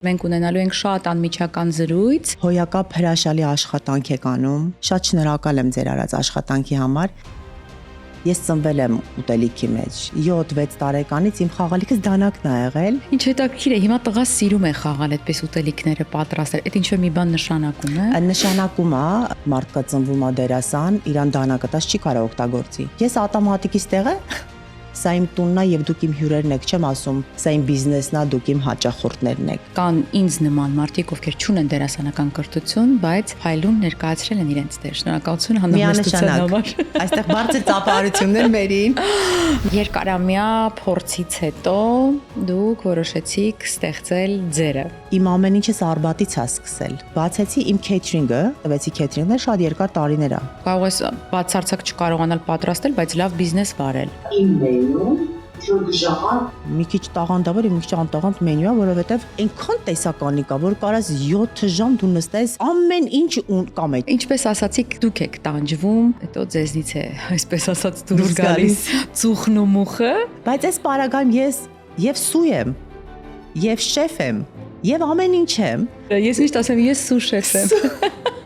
Մենք ունենալու ենք շատ անմիջական զրույց։ Հոյակապ հրաշալի աշխատանք եք անում։ Շատ շնորհակալ եմ ձեր արած աշխատանքի համար։ Ես ծնվել եմ ուտելիքի մեջ։ 7-6 տարեկանից իմ խաղալիքս դանակն ա եղել։ Ինչ հետաքրքիր է, հիմա տղաս սիրում է խաղալ այդպես ուտելիքները պատրաստել։ Այդ ինչ-որ մի բան նշանակում է։ Նշանակում է մարդկա ծնվում է դերասան, իրան դանակը տաս չի կարող օգտագործի։ Ես ատամատիկից տեղ սա իմ տունն է եւ դուք իմ հյուրերն եք, չեմ ասում, սա իմ բիզնեսն է, դուք իմ հաճախորդներն եք։ Կան ինձ նման մարդիկ, ովքեր չունեն դերասանական կրթություն, բայց փայլուն ներկայացրել են իրենց դեր։ Շնորհակալություն հանրամասնության համար։ Այստեղ բարձր ծափահարություններ մերին։ Երկարամյա փորձից հետո դուք որոշեցիք ստեղծել ձերը։ Իմ ամեն ինչս Արբատից է սկսել։ Բացեցի իմ քեյթրինգը, տվեցի քեյթրինգը շատ երկար տարիներ է։ Կարող ես բացարձակ չկարողանալ պատրաստել, բայց լավ բիզնես վարել։ Իմ մենյու մի քիչ տաղանդավոր եւ մի քիչ անտաղանդ մենյու է, որովհետեւ այնքան տեսականի կա, որ կարաս 7 ժամ դու նստես ամեն ինչ կամ է։ Ինչպես ասացիք, դուք եք տանջվում, հետո ձեզնից է, այսպես ասած, դուրս գալիս ծուխն ու մուխը, բայց այս պարագայում ես եւ սու եմ, եւ շեֆ եմ, եւ ամեն ինչ եմ։ Ես միշտ ասեմ, ես սու շեֆ եմ։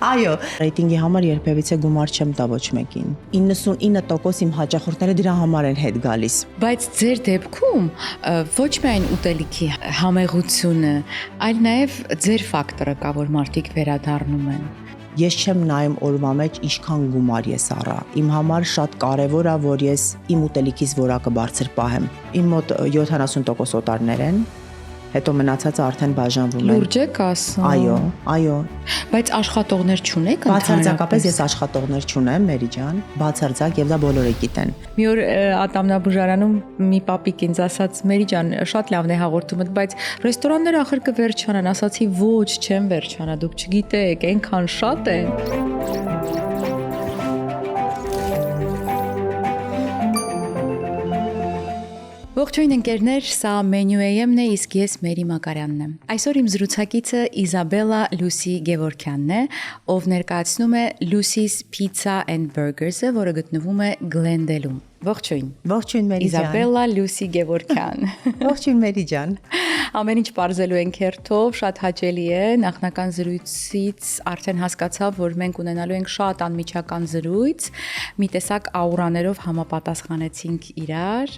Այո, ռեյտինգի համար երբևիցե գումար չեմ տա ոչ մեկին։ 99% իմ հաճախորդները դրա համար են հետ գալիս։ Բայց ձեր դեպքում ոչ միայն ուտելիքի համեղությունը, այլ նաև ձեր ֆակտորը կա, որ մարդիկ վերադառնում են։ Ես չեմ նայում օրվա մեջ ինչքան գումար ես առա։ Իմ համար շատ կարևոր է, որ ես իմ ուտելիքից որակը բարձր պահեմ։ Իմ մոտ 70% օտարներ են, հետո մնացածը արդեն բաժանվում են։ Լուրջ եք ասում։ Այո։ Բայց աշխատողներ չունեք Բացարձակապես ես աշխատողներ չունեմ, Մերի ջան, բացարձակ եւ դա բոլորը գիտեն։ Մի օր ատամնաբուժարանում մի պապիկ ինձ ասաց, Մերի ջան, շատ լավն է հաղորդումդ, բայց ռեստորանները ախր կվերջանան, ասացի ոչ, չեմ վերջանա, դուք չգիտեք, այնքան շատ են։ Ողջույն ընկերներ, սա Menu AM-ն է, իսկ ես Մերի Մակարյանն եմ։ Այսօր իմ զրուցակիցը Իզաբելլա Լուսի Գևորքյանն է, ով ներկայացնում է Lucy's Pizza and Burgers-ը, որը գտնվում է Գլենդելում։ Ողջույն։ Ողջույն Մերի ջան։ Իզաբելլա Լուսի Գևորքյան։ Ողջույն Մերի ջան։ Ամեն ինչ բարձելու ենք հերթով, շատ հաճելի է։ Նախնական զրույցից արդեն հասկացա, որ մենք ունենալու ենք շատ անմիջական զրույց, մի տեսակ աուրաներով համապատասխանեցինք իրար։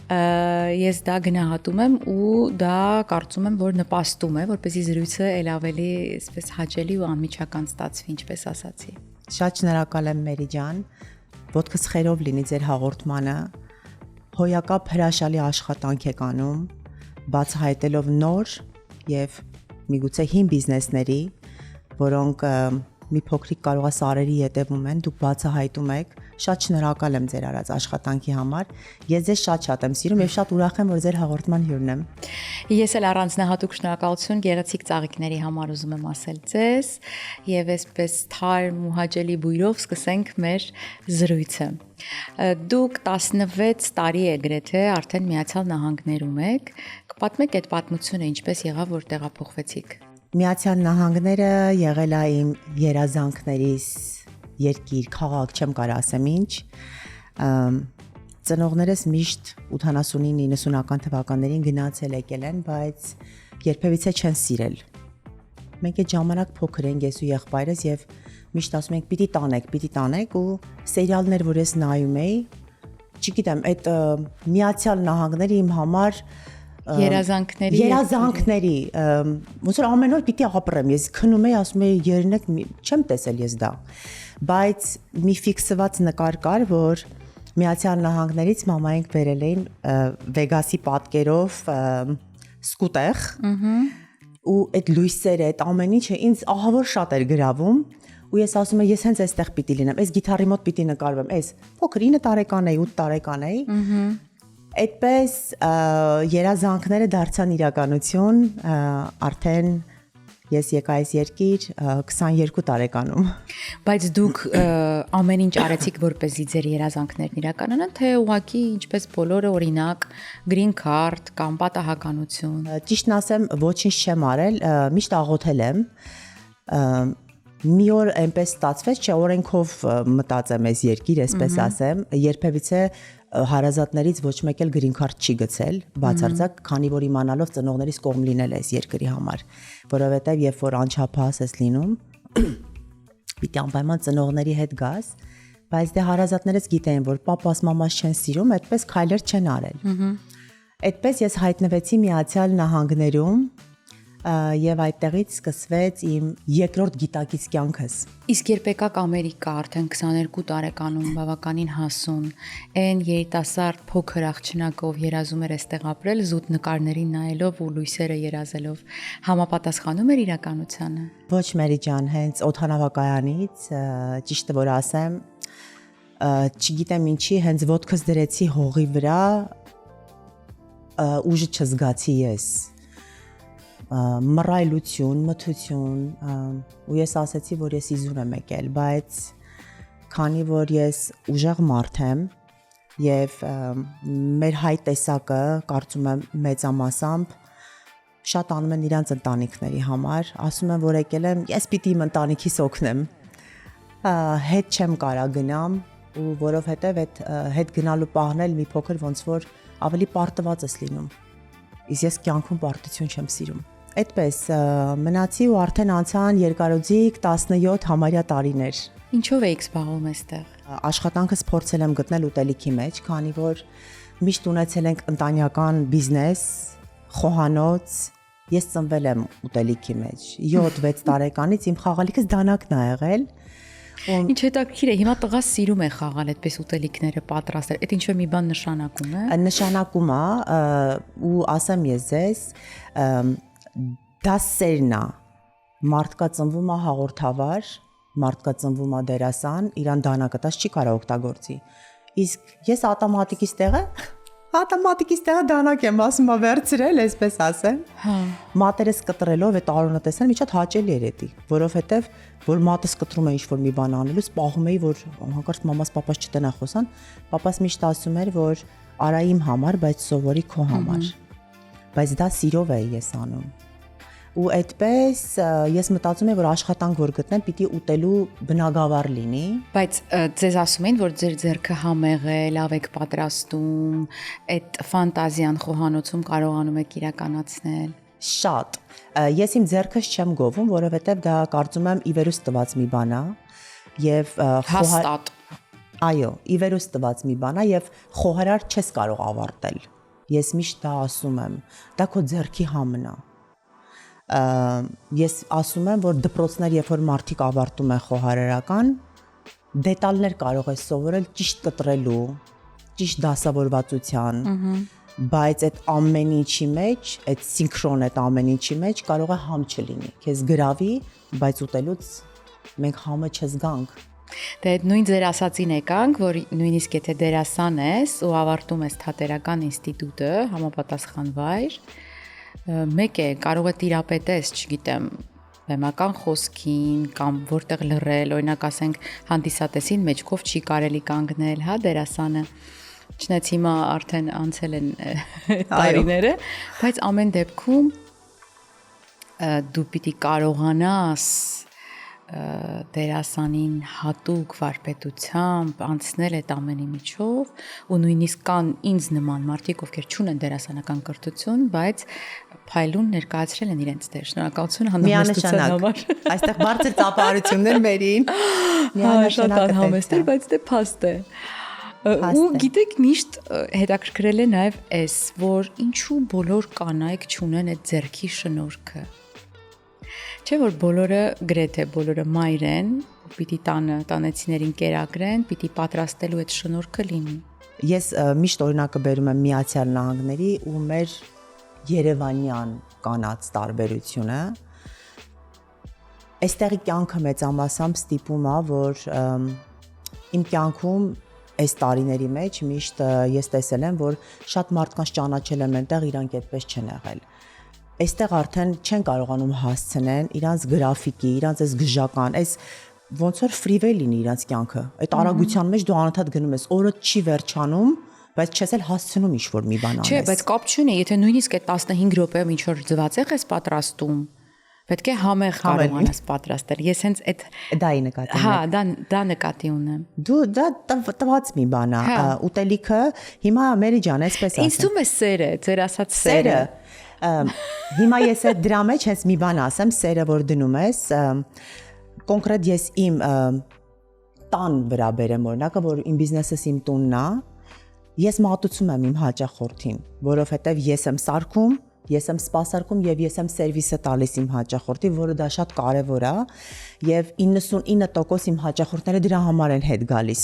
Ես դա գնահատում եմ ու դա կարծում եմ, որ նպաստում է, որպեսզի զրույցը ել ավելի այսպես հաճելի ու անմիջական ստացվի, ինչպես ասացի։ Շատ շնորհակալ եմ Մերի ջան։ Ոտքս խերով լինի ձեր հաղորդմանը։ Հոյակապ հրաշալի աշխատանք եք անում, բացահայտելով նոր եւ միգուցե հին բիզնեսների, որոնք մի փոքրիկ կարող է սարերի ետևում են, դուք բացահայտում եք։ Շատ շնորհակալ եմ ձեր արած աշխատանքի համար։ Ես ձեզ շատ եմ սիրում եւ շատ ուրախ եմ, որ ձեր հաղորդման հյուրն եմ։ Ես էլ առանձնահատուկ շնորհակալություն գեղեցիկ ծաղիկների համար ուզում եմ ասել ձեզ եւ այսպես թարմ ու հաճելի բույրով սկսենք մեր զրույցը։ Դուք 16 տարի է գրեթե արդեն Միացյալ Նահանգներում եք։ Կպատմեք այդ պատմությունը, ինչպես եղավ, որ տեղափոխվեցիք։ Միացյալ Նահանգները եղել է իմ երազանքներիս երկիր, քաղաք, չեմ կարող ասեմ ինչ։ Ծնողներս միշտ 80-90-ական թվականներին գնացել եկել են, բայց երբևիցե չեն սիրել։ Մենք այդ ժամանակ փոքր ենք, ես ու եղբայրս, եւ միշտ ասում ենք՝ պիտի տանեք ու սերիալներ, որ ես նայում էի, չգիտեմ, այդ Միացյալ Նահանգները իմ համար երազանքների ոնց որ ամեն օր պիտի ապրեմ, ես քնում էի, ասում էի երնեք չեմ տեսել ես դա, բայց մի ֆիքսված նկար կար, որ Միացյալ Նահանգներից մամայինք վերել էին Վեգասի պատկերով սկուտեր ու այդ լույսերը, այդ ամեն ինչը ինձ ահավոր շատ էր գրավում ու ես ասում եմ ես հենց այստեղ պիտի լինեմ, այս գիտարի մոտ պիտի նկարվեմ, այս փոքր 9 տարեկան էի, 8 տարեկան էի Այդպես երազանքները դարձան իրականություն, արդեն ես եկա այս երկիր 22 տարեկանում։ Բայց դուք ամեն ինչ արեցիք, որպեսզի ձեր երազանքներն իրականանան, թե ուղղակի ինչպես բոլորը օրինակ green card կամ պատահականություն։ Ճիշտն ասեմ, ոչինչ չեմ արել, միշտ աղոթել եմ։ Մի օր այնպես ստացվեց, չէ, օրենքով մտածեմ այս երկիր, այսպես ասեմ, երբևիցե հարազատներից ոչ մեկ էլ green card չի գցել, բացարձակ, քանի որ իմանալով ծնողներիս կողմ լինել ես երկրի համար, որովհետև երբ որ անչափահաս ես լինում, պիտի անպայման ծնողների հետ գաս, բայց դե հարազատներս գիտեին, որ պապաս, մամաս չեն սիրում, այդպես քայլեր չեն արել։ Այդպես ես հայտնվեցի Միացյալ Նահանգներում եւ այդտեղից սկսվեց իմ երկրորդ գիտակից կյանքս։ Իսկ երբ եկաք Ամերիկա արդեն 22 տարեկանում բավականին հասուն, այն երիտասարդ փոքր աղջնակով երազում էր այստեղ ապրել, զուտ նկարներին նայելով ու լույսերը երազելով, համապատասխանում էր իրականությանը։ Ոչ Մերի ջան, հենց օդանավակայանից, ճիշտը որ ասեմ, չգիտեմ ինչի, հենց ոտքս դրեցի հողի վրա, ուժը չզգացի ես։ Մռայլություն, մթություն, ու ես ասացի, որ ես իզուր եմ եկել, բայց քանի որ ես ուժեղ մարդ եմ եւ մեր հայ տեսակը կարծում եմ մեծամասամբ շատ անում են իրանց ընտանիքների համար, ասում են, որ եկել եմ, ես պիտի իմ ընտանիքիս օգնեմ, հետ չեմ կարա գնամ, ու որովհետեւ այդ հետ գնալու պահն էլ մի փոքր ոնց որ ավելի պարտված ես լինում, իսկ ես կյանքում պարտություն չեմ սիրում։ Այդպես մնացի ու արդեն անցան երկարոձիկ 17 համարյա տարիներ։ Ինչով էիք զբաղվում այստեղ։ Աշխատանքս փորձել եմ գտնել ուտելիքի մեջ, քանի որ միշտ ունեցել ենք ընտանեկան բիզնես, խոհանոց, ես ծնվել եմ ուտելիքի մեջ։ 7-6 տարեկանից իմ խաղալիքս դանակն ա եղել։ Ինչ հետաքրքիր է, հիմա տղաս սիրում է խաղալ այդպես ուտելիքները պատրաստել։ Այդ ինչ-որ մի բան նշանակում է։ Նշանակում է ու ասեմ ես ձեզ, դա սերն է, մարդկա ծնվում է հաղորդավար, մարդկա ծնվում է դերասան, իրան դանակը տաս չի կարող օգտագործի, իսկ ես ատամատիկիս տեղը դանակ եմ ասում ա վերցրել, այսպես ասեմ, մատերս կտրելով այդ արոնը տեսան, մի շատ հաճելի էր էդի, որովհետև որ մատս կտրում է ինչ-որ մի բան անելուց, պահում էի, որ հանկարծ մամաս պապաս չտնա խոսան, պապաս միշտ ասում էր, որ արա իմ համար, բայց սովորի քո համար, բայց դա սիրով էի ես անում։ Ու այդպես ես մտածում եմ, որ աշխատանք որ գտնեմ, պիտի ուտելու բնագավառ լինի։ Բայց ձեզ ասում են, որ ձեր ձեռքը համեղ է, լավ եք պատրաստում, այդ ֆանտազիան խոհանոցում կարողանում եք իրականացնել։ Շատ։ Ես իմ ձեռքս չեմ գովում, որովհետև դա կարծում եմ իվերուս տված մի բան է եւ հաստատ։ Այո, իվերուս տված մի բան է եւ խոհարար չես կարող ավարտել։ Ես միշտ դա ասում եմ, դա քո ձեռքի համն է։ Ես ասում եմ, որ դպրոցներ, երբ որ մարդիկ ավարտում են խոհարարական, դետալներ կարող ես սովորել ճիշտ կտրելու, ճիշտ դասավորվածության, բայց այդ ամեն ինչի մեջ, այդ սինքրոն այդ ամեն ինչի մեջ կարող է համ չլինի։ Քեզ գրավի, բայց ուտելուց մենք համը չզգանք։ Դե այդ նույն ձեր ասածին եկանք, որ նույնիսկ եթե դերասան ես ու ավարտում ես թատերական ինստիտուտը, համապատասխան վայր, մեկ է կարող է տիրապետես, չգիտեմ, բեմական խոսքին կամ որտեղ լռել, օրինակ ասենք հանդիսատեսին մեջքով չի կարելի կանգնել, հա, դերասանը, չնայած հիմա արդեն անցել են տարիները, բայց ամեն դեպքում դու պիտի կարողանաս դերասանին հատուկ վարպետությամբ անցնել այդ ամենի միջով ու նույնիսկ կան ինձ նման մարդիկ, ովքեր չունեն դերասանական կրթություն, բայց փայլուն ներկայացրել են իրենց դեր։ Շնորհակալություն համեստության համար։ Այստեղ բարձր ծափահարություններ մերին։ Միանշանակ համեստ էր, բայց դե փաստ է։ Ու գիտեք, միշտ հետաքրքրել է նաև էս, որ ինչու բոլոր կանայք չունեն այդ ձեռքի շնորհքը։ Չէ՞ որ բոլորը, գրեթե բոլորը մայր են, պիտի տանեցիներին կերակրեն, պիտի պատրաստելու այդ շնորհքը լինի։ Ես միշտ օրինակը բերում եմ Միացյալ Նահանգների ու մեր երևանյան կանանց տարբերությունը։ Այստեղի կյանքը մեծամասամբ ստիպում է, որ իմ կյանքում այս տարիների մեջ միշտ ես տեսել եմ, որ շատ մարդկանց ճանաչել եմ այնտեղ, իրանք այդպես չեն եղել։ Այստեղ արդեն չեն կարողանում հասցնեն իրանց գրաֆիկի, իրանց այս գժական, այս ոնց որ ֆրիվեյ լինի իրանց կյանքը։ Այդ արագության մեջ դու անընդհատ գնում ես, օրը չի վերջանում, բայց չես էլ հասցնում ինչ-որ մի բան անես։ Չէ, բայց կապ չունի, եթե նույնիսկ այդ 15 րոպեում ինչ-որ ձվածեղ ես պատրաստում, Պետք է համեղ կարողանաս պատրաստել։ Ես հենց այդ Դա-ի նկատի հա, դա նկատի ունեմ։ Դու դա տված մի բան է, ուտելիքը հիմա Մերի ջան, այսպես Ինձ թվում է սերը, ձեր ասած սերը։ Հիմա ես այդ դրա մեջ հենց մի բան ասեմ, սերը որ դնում ես, կոնկրետ ես իմ տան վրա բերեմ օրինակը, որ իմ բիզնեսս իմ տունն է, ես մատուցում եմ իմ հաճախորդին, որովհետև ես եմ սարքում, ես եմ սպասարկում եւ ես եմ սերվիսը տալիս իմ հաճախորդի, որը դա շատ կարեւոր է եւ 99% իմ հաճախորդները դրա համար են հետ գալիս։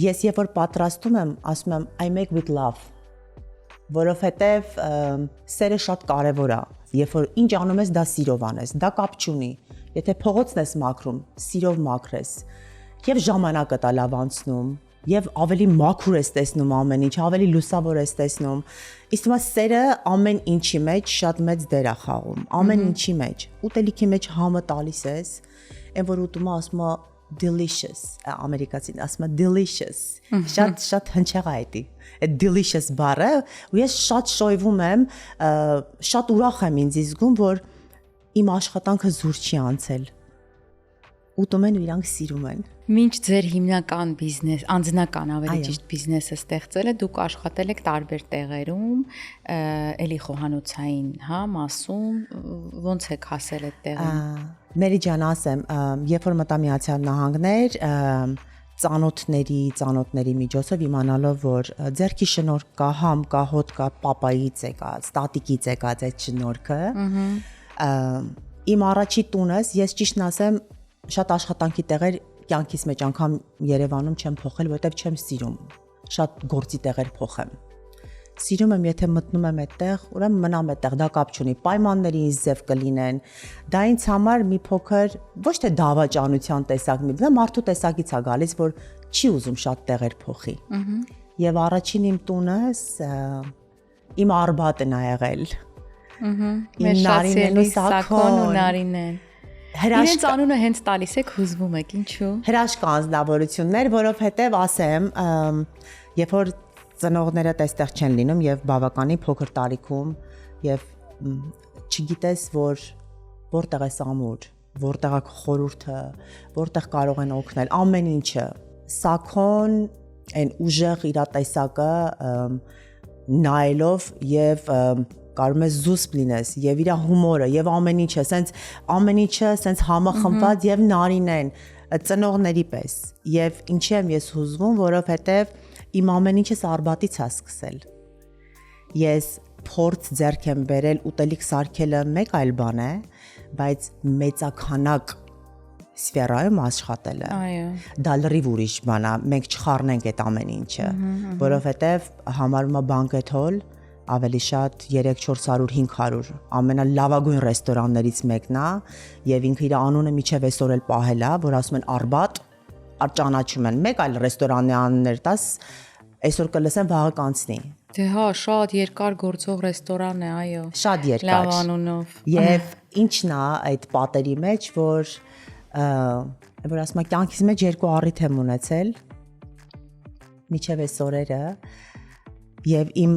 Ես երբ որ պատրաստում եմ, ասում եմ I make with love, որովհետեւ սերը շատ կարեւոր է։ Երբ որ ինչ անում ես, դա սիրով անես, դա կապ չունի։ Եթե փողոցն ես մաքրում, սիրով մաքրես, եւ ժամանակը տա լավ անցնում, եւ ավելի մաքուր ես տեսնում ամեն ինչ, ավելի լուսավոր ես տեսնում։ Իսկ հիմա սերը ամեն ինչի մեջ շատ մեծ դեր է խաղում, ամեն ինչի մեջ։ Ուտելիքի մեջ համը տալիս ես, այն որ ուտում ասում է delicious, ամերիկացին ասում է delicious։ Շատ հնչեղ է դա։ Այդ delicious բառը, ու ես շատ շոյվում եմ, շատ ուրախ եմ ինձ զգում, որ իմ աշխատանքը զուր չի անցել։ Ուտում են ու իրանք սիրում են։ Մինչ ձեր հիմնական բիզնես, անձնական ավելի ճիշտ բիզնեսը ստեղծելը, դուք աշխատել եք տարբեր տեղերում, էլի խոհանոցային, հա, մասում, ոնց եք հասել այդ տեղին։ Մերի ջան, ասեմ, երբ որ մտա Միացյալ Նահանգներ, ծանոթների միջոցով իմանալով, որ ձերքի շնորհք կա, համ կա, հոտ կա, պապայից եկած, տատիկից եկած այդ շնորհքը, իմ առաջի տունս, ես ճիշտն ասեմ, շատ աշխատանքի տեղեր կյանքիս մեջ անգամ Երևանում չեմ փոխել, որովհետև չեմ սիրում շատ գործի տեղեր փոխեմ։ Սիրում եմ, եթե մտնում եմ այդտեղ, ուրեմն մնամ այդտեղ, դա կապ չունի, պայմանները ինձ ձև կլինեն։ Դա ինձ համար մի փոքր ոչ թե դավաճանության տեսակ մի, դա մարդու տեսակից է գալիս, որ չի ուզում շատ տեղեր փոխի։ Եվ առաջին իմ տունս իմ Արբատն ա եղել։ Մեր շացելի Սաքոն ու Նարինեն։ Իրենց անունը հենց տալիս եք, հուզվում եք, ինչու։ Հրաշք անձնավորություններ, որովհետև ասեմ, երբ որ ծնողները այստեղ չեն լինում եւ բավականին փոքր տարիքում եւ չգիտես, որ որտեղ է ամուր, որտեղ է խորհուրդը, որտեղ կարող են օգնել, ամեն ինչը։ Սաքոն այն ուժեղ իր տեսակը նայելով եւ կարում ես զուսպ լինես եւ իր հումորը եւ ամեն ինչը, սենց համախմբված եւ Նարինեն ծնողների պես։ Եվ ինչի եմ ես հուզվում, որովհետեւ իմ ամեն ինչս Արբատից է սկսել։ Ես փորձ ձեռք եմ բերել ուտելիք սարքելը մեկ այլ բան է, բայց մեծականակ սֆերայում աշխատելը։ Այո։ Դա լրիվ ուրիշ բան է, մենք չխառնենք այդ ամեն ինչը, որովհետեւ համարում է բանկետ հոլ ավելի շատ 300-400-500 ամենալավագույն ռեստորաններից մեկն է եւ ինքը իր անունը միջև այսօր էլ պահել է, որ ասում են Արբատ, ճանաչում են, մեկ այլ ռեստորանի անուններ տաս, այսօր կլսեն վաղը կանցնի։ Դե հա, շատ երկար գործող ռեստորան է, այո։ Շատ երկար։ Լավ անունով։ Եվ ինչն է այդ պատերի մեջ, որ ասում եմ կյանքիս մեջ երկու առիթ եմ ունեցել միջև այս օրերը եւ իմ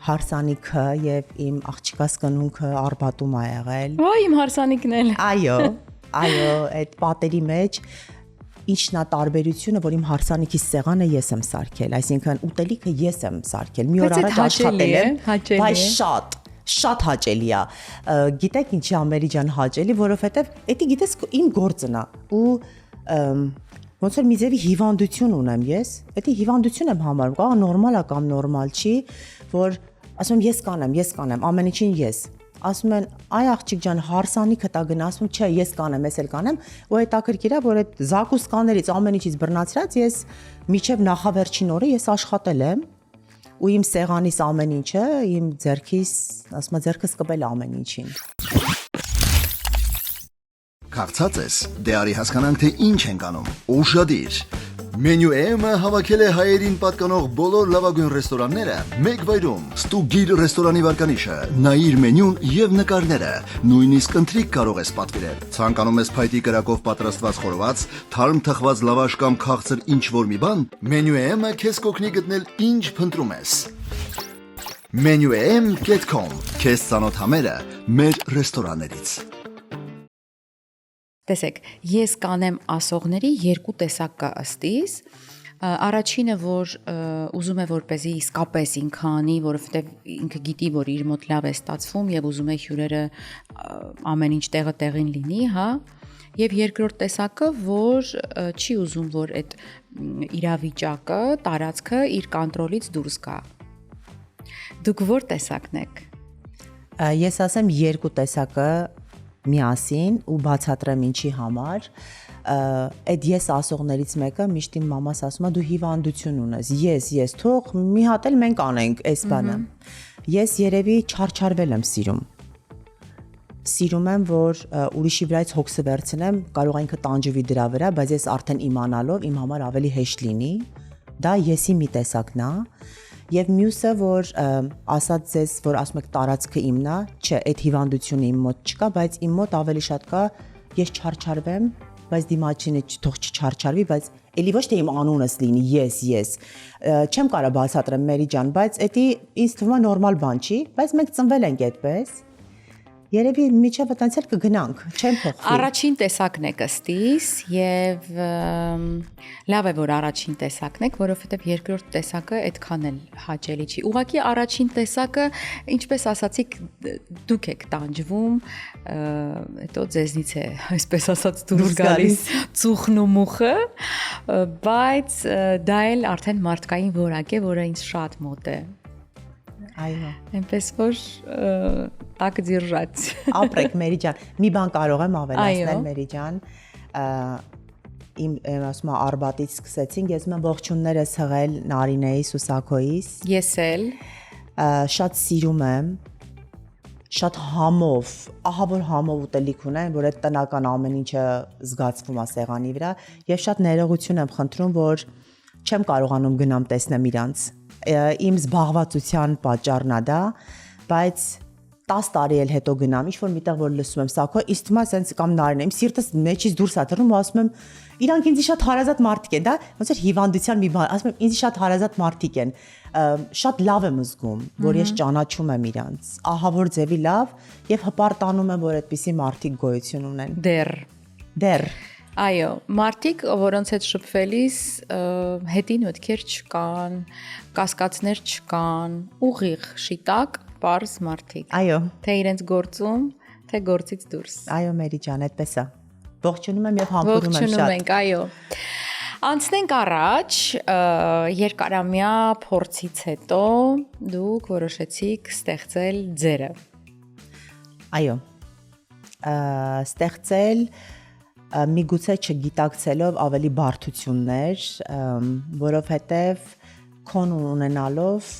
հարսանիքը եւ իմ աղջկաս կնունքը Արբատում ա եղել։ Այ իմ հարսանիքն էլ։ Այո, այդ պատերի մեջ ինչն է տարբերությունը, որ իմ հարսանիքի սեղանը ես եմ սարքել, այսինքն ուտելիքը ես եմ սարքել։ Մի օր առաջ աշխատել եմ, բայց շատ հաճելի է։ Գիտեք ինչի Ամերի ջան հաճելի, որովհետեւ դա գիտես իմ գործն է ու ոնց որ մի ձևի հիվանդություն ունեմ ես, դա հիվանդություն եմ համարում, կարող նորմալ է կամ նորմալ չի, որ ասում եմ ես կանեմ, ամեն ինչին ես։ Ասում են, այ աղջիկ ջան, հարսանիքը տա գնա, ասում չէ, ես կանեմ, ես էլ կանեմ, ու հետաքրքիր է, որ այդ զակուսկաներից ամեն ինչից բռնացրած ես միջև նախավերջին օրը ես աշխատել եմ ու իմ սեղանիս ամեն ինչը, իմ ձեռքիս, ասում եմ, ձեռքս կպել ամեն ինչին։ Քաղցած ես, դե արի հասկանանք, թե ինչ ենք անում։ Ուշադիր։ Մենյու M-ը հավաքել է հայերին պատկանող բոլոր լավագույն ռեստորանները մեկ վայրում։ Ստուգիր ռեստորանի վարկանիշը, նայիր մենյուն եւ նկարները, նույնիսկ ընթրիք կարող ես պատվիրել։ Ցանկանում ես փայտի կրակով պատրաստված խորոված, թարմ թխված լավաշ կամ քաղցր ինչ-որ մի բան, Մենյու M-ը քեզ կօգնի գտնել ինչ փնտրում ես։ menuem.com Քեզ ցանոթ համերը մեր ռեստորաններից։ Տեսեք, ես կանեմ ասողների երկու տեսակ կա ըստիս։ Առաջինը, որ ուզում է որպեսզի իսկապես ինքը անի, որովհետև ինքը գիտի, որ իր մոտ լավ է ստացվում եւ ուզում է հյուրերը ամեն ինչ տեղը տեղին լինի, հա։ Եվ երկրորդ տեսակը, որ չի ուզում, որ այդ իրավիճակը, տարածքը իր կոնտրոլից դուրս գա։ Դուք որ տեսակն եք։ Ես ասեմ երկու տեսակը միասին ու բացատրեմ ինչի համար։ Այդ ես ասողներից մեկը միշտ իմ մամաս ասում է դու հիվանդություն ունես։ Ես թող մի հատ էլ մենք անենք այս բանը։ Ես երևի չարչարվել եմ սիրում։ Սիրում եմ, որ ուրիշի վրայից հոգսը վերցնեմ, կարող է ինքը տանջվի դրա վրա, բայց ես արդեն իմանալով իմ համար ավելի հեշտ լինի։ Դա եսի մի տեսակն է։ Եվ մյուսը, որ ասած ձեզ, որ ասում եք տարածքը իմն է, չէ, այդ հիվանդությունը իմ մոտ չկա, բայց իմ մոտ ավելի շատ կա, ես չարչարվեմ, բայց դիմացինը թող չչարչարվի, բայց էլի ոչ թե իմ անունս լինի, ես։ Չեմ կարող բացատրեմ Մերի ջան, բայց դա ինձ թվում է նորմալ բան չի, բայց մենք ծնվել ենք այդպես։ Երևի միջև այդտեղ կգնանք, չեմ փոխվի։ Առաջին տեսակն եք ըստիս եւ լավ է որ առաջին տեսակն եք, որովհետեւ երկրորդ տեսակը այդքան էլ հաճելի չի։ Ուղղակի առաջին տեսակը, ինչպես ասացիք, դուք եք տանջվում, հետո ձեզնից է, այսպես ասած, դուրս գալիս ծուխն ու մուխը, բայց դա էլ արդեն մարդկային որակ է, որը ինձ շատ մոտ է։ Այո։ Այնպես որ так держать։ Ապրեք Մերի ջան, մի բան կարող եմ ավելացնել Մերի ջան։ Իմ ասում Արբատից սկսեցինք, ես մեն ողջուններս հղել Նարինեի Սուսակոյից։ Ես էլ շատ սիրում եմ, շատ համով, ահա որ համով ուտելիք ունեն, որ այդ տնական ամեն ինչը զգացվում է սեղանի վրա, եւ շատ ներողություն եմ խնդրում, որ չեմ կարողանում գնամ տեսնեմ իրանց։ Իմ զբաղվածության պատճառն է դա, բայց 10 տարի էլ հետո գնամ, ինչ որ միտեղ որ լսում եմ Սակո, իսկ թվում է սենց կամ Նարին, իմ սիրտս մեջից դուրս է թռնում ու ասում եմ, իրանք ինձ շատ հարազատ մարդիկ են, դա ոնց որ հիվանդության մի բան, ասում եմ, ինձ շատ հարազատ մարդիկ են, շատ լավ եմ զգում, որ ես ճանաչում եմ իրանց, ահա որ ձևի լավ եւ հպարտանում եմ, որ այդպիսի մարդիկ գոյություն ունեն։ Դեռ Այո, մարդիկ, որոնց հետ շփվելիս հետին մտքեր չկան, կասկածներ չկան, ուղիղ, շիտակ, պարզ մարդիկ։ Այո։ Թե իրենց գործում, թե գործից դուրս։ Այո, Մերի ջան, այդպես է։ Ողջունում եմ եւ համբուրում եմ շատ։ Ողջունում ենք, այո։ Անցնենք առաջ, երկարամյա փորձից հետո դուք որոշեցիք ստեղծել ձերը։ Այո։ Ստեղծել միգուցե չգիտակցելով ավելի բարդություններ, որովհետև քոն ունենալով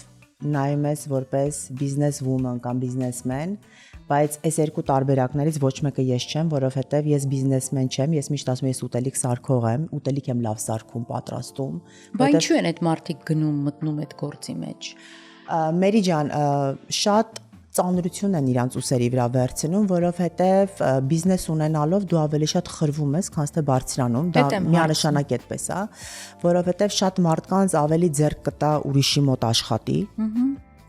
նայում ես որպես business woman կամ businessman, բայց այս երկու տարբերակներից ոչ մեկը ես չեմ, որովհետև ես businessman չեմ, ես միշտ ասում եմ ես ուտելիք սարքող եմ, ուտելիք եմ լավ սարքում, պատրաստում։ Բայց ինչու են այդ մարդիկ մտնում այդ գործի մեջ։ Մերի ջան, շատ ծանրություն են իրանց ուսերի վրա վերցնում, որովհետև բիզնես ունենալով դու ավելի շատ խրվում ես, քան թե բարձրանում, դա միանշանակ այդպես է, որովհետև շատ մարդկանց ավելի ձեռք կտա ուրիշի մոտ աշխատի։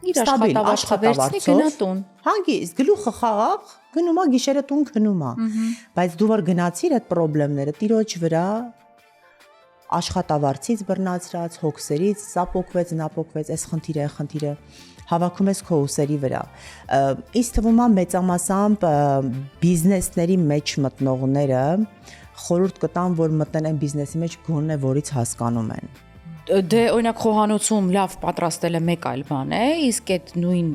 Իր աշխատավարձի գնա տուն։ Հանգիստ, գլուխը խաղաղ, գնում է գիշերը տուն քնում է։ Բայց դու որ գնացիր այդ խնդիրները տիրոջ վրա աշխատավարձից բռնացրած, հոգսերից, սա փոկվեց, նա փոկվեց, այս խնդիրը հավաքում ես քո ուսերի վրա։ Ինձ թվում է մեծամասամբ բիզնեսների մեջ մտնողները խորհուրդ կտան, որ մտնեն այն բիզնեսի մեջ գոնե որից հասկանում են։ Դե օրինակ խոհանոցում լավ պատրաստելը մեկ այլ բան է, իսկ այդ նույն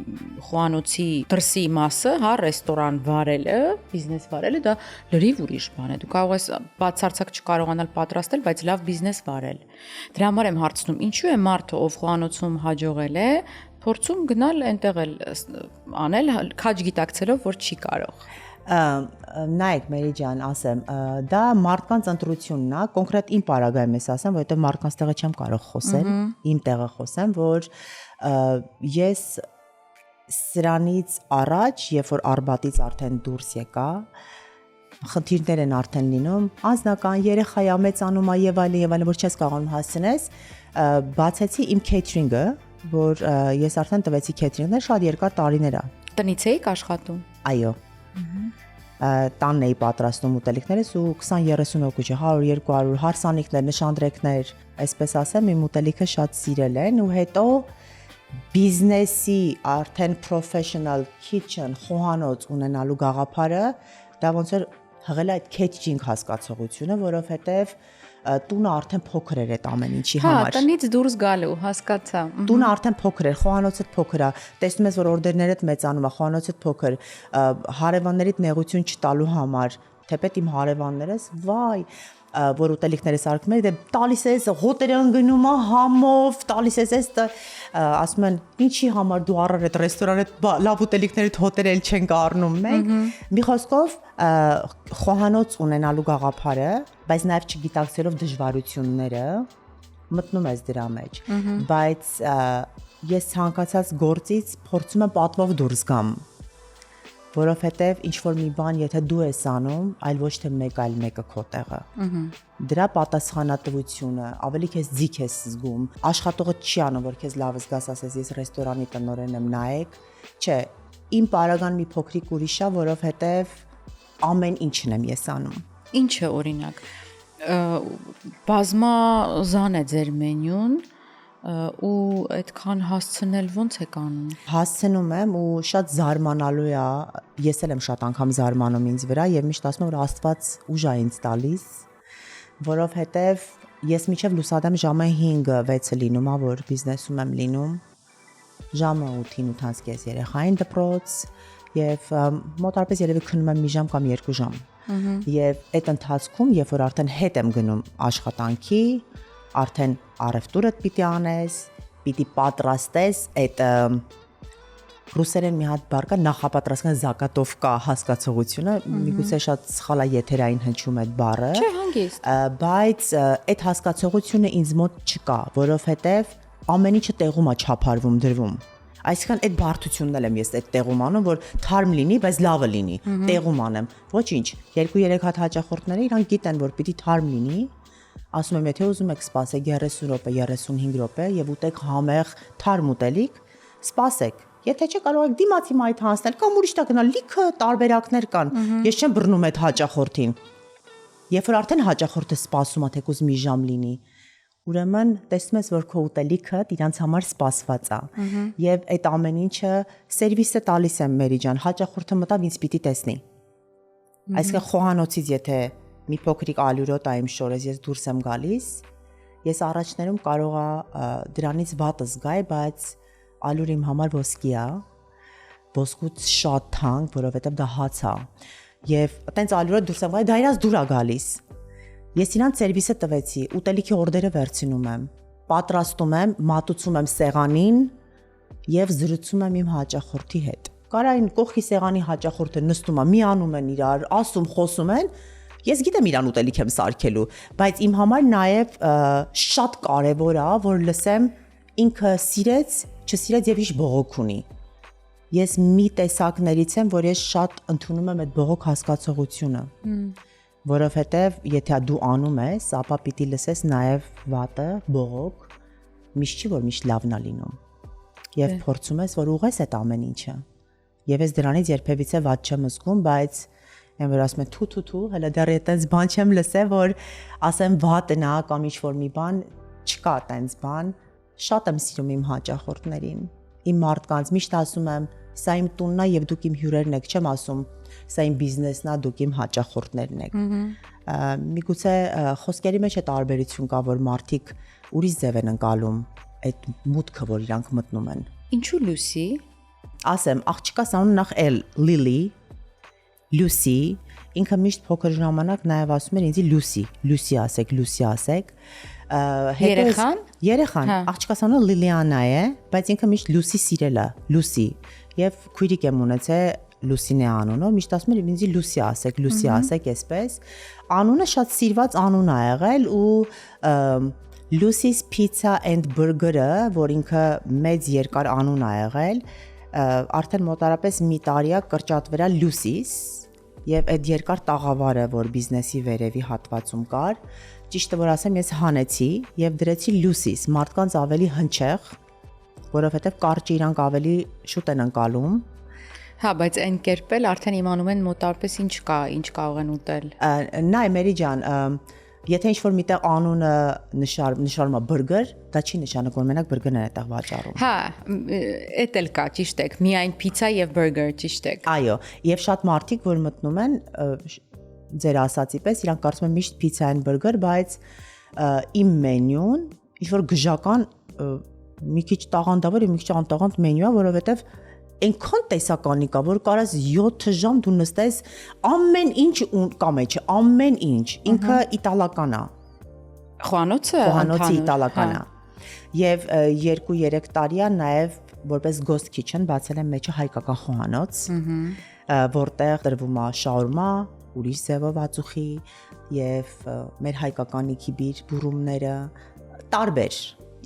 խոհանոցի դրսի մասը, հա, ռեստորան վարելը, բիզնես վարելը, դա լրիվ ուրիշ բան է։ Դու կարող ես բացարձակ չկարողանալ պատրաստել, բայց լավ բիզնես վարել։ Դրա համար եմ հարցնում, ինչու է մարդը, ով խոհանոցում հաջողել է, փորձում գնալ այնտեղ էլ անել, քաջ գիտակցելով, որ չի կարող։ Նայեք Մերի ջան, ասեմ, դա մարդկանց ընտրությունն է, կոնկրետ իմ պարագայում ես ասեմ, որովհետև մարդկանց տեղը չեմ կարող խոսել, իմ տեղը խոսեմ, որ ես սրանից առաջ, երբ որ Արբատից արդեն դուրս եկա, խնդիրներ են արդեն լինում, անձնական երեխայա մեծանում է եւ այլն, որ չես կարողանում հասցնես, բացեցի իմ քեյթրինգը, որ ես արդեն տվեցի քեթրինգներ շատ երկար տարիներ է։ Տնից էիք աշխատում։ Այո։ Տանն էի պատրաստում ուտելիքներս ու 20-30 հոգու չէ, 100-200 հարսանիքներ, նշանդրեկներ, այսպես ասեմ, իմ ուտելիքը շատ սիրել են ու հետո բիզնեսի արդեն professional kitchen խոհանոց ունենալու գաղափարը դա ոնց որ հղել այդ catering հասկացողությունը, որովհետև տունը արդեն փոքր էր այդ ամեն ինչի Հա, համար։ տնից դուրս գալու, հասկացա։ Տունը արդեն փոքր էր, խոհանոցը փոքր է, տեսնում ես որ օրդերներդ մեծանում է, խոհանոցը փոքր, հարևաններիդ նեղություն չտալու համար, թեպետ իմ հարևաններս, վայ, որ ուտելիքներս արկում են, դե տալիս ես հոտերան գնում է համով, տալիս ես ասում են, ինչի համար դու առար այդ ռեստորանը, լավ ուտելիքներիդ հոտերել չենք առնում մենք։ Մի խոսքով խոհանոց ունենալու գաղափարը, բայց նաև չգիտակցելով դժվարությունները մտնում ես դրա մեջ, բայց ես ցանկացած գործից փորձում եմ պատվով դուրս գամ, որովհետև ինչ որ մի բան եթե դու ես անում, այլ ոչ թե մեկ այլ մեկը քո տեղը։ Դրա պատասխանատվությունը, ավելի քեզ ձիգ ես զգում, աշխատողը չի անում, որ քեզ լավ զգաս, ասես ես ռեստորանի տնօրեն եմ, նայեք, չէ, իմ պարագան մի փոքրիկ ուրիշ է, որովհետև ամեն ինչն եմ ես անում։ Ինչը օրինակ բազմազան է ձեր մենյուն ու այդքան հասցնել ոնց եք անում։ Հասցնում եմ ու շատ զարմանալու է, ես էլ եմ շատ անգամ զարմանում ինձ վրա եւ միշտ ասում եմ որ Աստված ուժ է ինձ տալիս, որովհետեւ ես մինչեւ լուսադամ ժամը 5-6-ը լինում է, որ բիզնեսում եմ լինում, ժամը 8-ին 8:30 երեխային դպրոց եւ մոտարպես երևի քնում եմ մի ժամ կամ 2 ժամ։ Եվ այդ ընթացքում, երբ որ արդեն հետ եմ գնում աշխատանքի, արդեն առևտուրդ պիտի անես, պիտի պատրաստես այդ ռուսերեն մի հատ բառ կա նախապատրաստական զակատովկա հասկացողությունը, միգուցե շատ սխալ է եթերային հնչում այդ բառը, Չէ, հանգիստ։ բայց այդ հասկացողությունը ինձ մոտ չկա, որովհետև ամեն ինչը տեղում է չափարվում դրվում։ Այսինքն այդ բարդությունն էլ եմ ես այդ տեղում անում, որ թարմ լինի, բայց լավը լինի, տեղում անեմ։ Ոչինչ, 2-3 հատ հաճախորդները իրանք գիտեն, որ պիտի թարմ լինի, ասում եմ, եթե ուզում եք սպասեք 30 րոպե, 35 րոպե եւ ուտեք համեղ թարմ ուտելիք, սպասեք։ Եթե չէ կարող եք դիմացի մայթ հանձնել կամ ուրիշ տա գնալ, լիքը տարբերակներ կան։ Ես չեմ բռնում այդ հաճախորդին։ Երբ որ արդեն հաճախորդը սպասում է, թեկուզ մի ժամ լինի, ուրեմն տեսնում ես, որ քո ուտելիքը իրանց համար սպասված է։ Եվ այդ ամեն ինչը սերվիսը տալիս եմ Մերի ջան, հաճախորդը մտավ ինձ պիտի տեսնի։ Այսինքն խոհանոցից եթե մի փոքրիկ ալյուրոտ է իմ շորես, ես դուրս եմ գալիս, ես առաջներում կարող է դրանից վատը զգայ, բայց ալյուրը իմ համար ոսկի է, ոսկուց շատ թանկ, որովհետև դա հաց է։ Եվ այտենց ալյուրը դուրս եմ գալիս, դա իրաց դուր է գալիս։ Ես իրանց սերվիսը տվեցի, ուտելիքի օրդերը վերցնում եմ, պատրաստում եմ, մատուցում եմ սեղանին եւ զրուցում եմ իմ հաճախորդի հետ։ Կարային կողքի սեղանի հաճախորդը նստում է, միանում են իրար, ասում, խոսում են, ես գիտեմ իրան ուտելիք եմ սարքելու, բայց իմ համար նաեւ շատ կարեւոր է, որ լսեմ ինքը սիրեց, չսիրեց եւ ինչ բողոք ունի։ Ես մի տեսակներից եմ, որ ես շատ ընդունում եմ այդ բողոք հասկացողությունը։ Որովհետև եթե դու անում ես, ապա պիտի լսես նաև վատը, բողոք, միշտ չի որ միշտ լավն է լինում։ Եվ փորձում ես որ ուղես այդ ամեն ինչը։ Եվ ես դրանից երբևիցե վատ չեմ զգում, բայց այն որ ասում են թու, հələ դեռ այտենց բան չեմ լսել, որ ասեմ վատն է կամ ինչ որ մի բան, չկա այտենց բան։ Շատ եմ սիրում իմ հաճախորդներին։ Իմ մարդկանց միշտ ասում եմ, սա իմ տունն է եւ դուք իմ հյուրերն եք, չեմ ասում սա իմ բիզնեսն է, դուք իմ հաճախորդներն եք։ Միգուցե խոսքերի մեջ է տարբերություն կա, որ մարդիկ ուրիշ ձև են ընկալում այդ մուտքը, որ իրանք մտնում են։ Ինչու Լուսի։ Ասեմ, աղջկաս անունը նախ Լիլի, Լուսի, ինքը միշտ փոքր ժամանակ նաև ասում էր ինձ Լուսի ասեք։ Երեխան, աղջկաս անունը Լիլիանա է, բայց ինքը միշտ Լուսի սիրել է, Լուսի։ Եվ քույրիկ եմ ունեցել Լուսին է անունով, միշտ ասում էր ինձ Լուսի ասեք, այսպես։ Անունը շատ սիրված անուն է եղել ու Lucy's Pizza and Burger-ը, որ ինքը մեծ երկար անուն է եղել, արդեն մոտարապես մի տարի է կրճատվել է Lucy's եւ այդ երկար տաղավարը, որ բիզնեսի վերևի հատվածում կար, ճիշտը որ ասեմ, ես հանեցի եւ դրեցի Lucy's, մարդկանց ավելի հնչեղ, որովհետև կարճը իրանք ավելի շուտ են անցալում։ Հա, բայց այն կերպել արդեն իմանում են մոտարպես ինչ կա, ինչ կարող են ուտել։ Նայ Մերի ջան, եթե ինչ-որ միտեղ անունը նշարում է բուրգեր, դա չի նշանակում մենակ բուրգերն են այդտեղ վաճառում։ Հա, էդ էլ կա, ճիշտ եք, միայն պիցա եւ բուրգեր, ճիշտ եք։ Այո, եւ շատ մարդիկ, որ մտնում են ձեր ասացի պես, իրանք կարծում են միշտ պիցա and բուրգեր, բայց իմ մենյուն ինչ-որ գժական մի քիչ տաղանդավոր եւ մի քիչ անտաղանդ մենյու է, որովհետեւ այնքան տեսականի կա, որ կարաս 7 ժամ դու նստես ամեն ինչ կա մեջը, ամեն ինչ, ինքը իտալական է։ Խոհանոցը իտալական է։ Եվ 2-3 տարի է նաև որպես ghost kitchen բացել են մեջը հայկական խոհանոց, որտեղ տրվում է շաուրմա, ուրիշ ձևով ածուխի եւ մեր հայկականի քիբիր բուրումները տարբեր։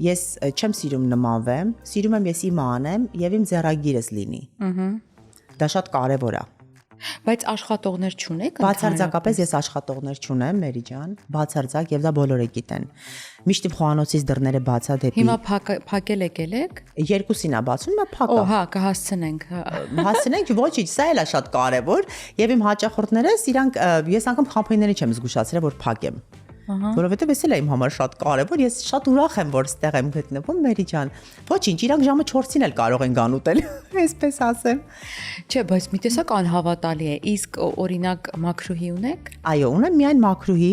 Ես չեմ սիրում նմանվեմ, սիրում եմ ես իմը անեմ եւ իմ ձեռագիրս լինի։ Դա շատ կարեւոր է։ Բայց աշխատողներ չունեք։ Բացարձակապես ես աշխատողներ չունեմ, Մերի ջան, բացարձակ եւ դա բոլորը գիտեն։ Միշտ իմ խոհանոցից դռները բաց է դեպի։ Հիմա փակել եք։ Երկուսին է բացում, հիմա փակ է։ Օ, հա, կհասցնենք։ Հասցնենք, ոչինչ, սա էլ է շատ կարեւոր եւ իմ հաճախորդներս իրանք ես անգամ համբույրների չեմ զգուշացրել, որ փակեմ։ Որովհետև էս էլ է իմ համար շատ կարևոր, ես շատ ուրախ եմ, որ ստեղ եմ գտնվում, Մերի ջան։ Ոչինչ, իրանք ժամը 4-ին էլ կարող են գան ուտել, այսպես ասեմ։ Չէ, բայց մի տեսակ անհավատալի է։ Իսկ օրինակ մաքրուհի ունեք։ Այո, ունեմ միայն մաքրուհի,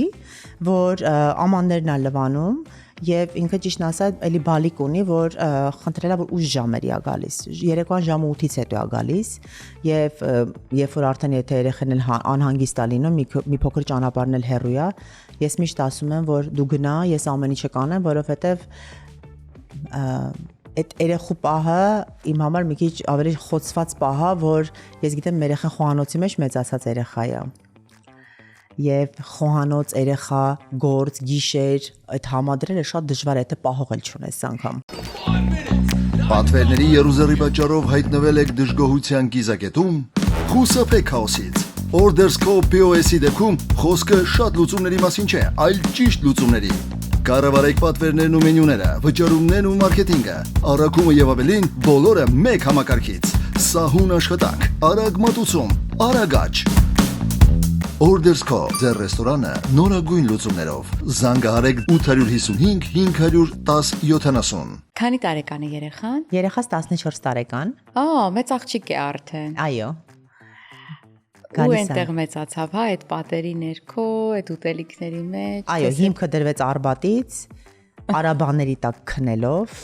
որ ամաններն է լվանում եւ ինքը ճիշտ ասած էլի բալիկ ունի, որ խնդրելա որ 8 ժամերի է գալիս։ Երեկոյան ժամը 8-ից հետո է գալիս եւ երբ որ արդեն եթե երեխան էլ անհանգիստ է լինում, մի փոքր ճանապարհն էլ հեռու է, ես միշտ ասում եմ, որ դու գնա, ես ամեն ինչը կանեմ, որովհետեւ այդ երեխու պահը իմ համար մի քիչ ավելի խոցված պահ է, որ ես գիտեմ մեր երեխան խոհանոցի մեջ մեծացած երեխա է։ Եվ խոհանոց, երեխա, գործ, գիշեր, այդ համադրելը շատ դժվար է, եթե պահողել չունես անգամ։ Պատվերների երուզերի պատճառով հայտնվել եք դժգոհության կիզակետում, խուսափեք քաոսից։ Ordersco POS-ի դեպքում խոսքը շատ լուծումների մասին չէ, այլ ճիշտ լուծումների։ Կառավարեք պատվերներն ու մենյուները, վճարումներն ու մարքեթինգը, առաքումը եւ ավելին բոլորը մեկ համակարգից։ Սահուն աշխատանք, արագ մատուցում, արագաճ։ Ordersco ձեր ռեստորանը նորագույն լուծումներով։ Զանգահարեք 855 510 70։ Քանի տարեկան է երեխան։ Երեխաս 14 տարեկան։ Մեծ աղջիկ է արդեն։ Այո։ Ու այնտեղ մեծացավ, հա, այդ պատերի ներքո, այդ ուտելիքների մեջ։ Այո, հիմքը դրվեց Արբատից, արաբաների տակ քնելով,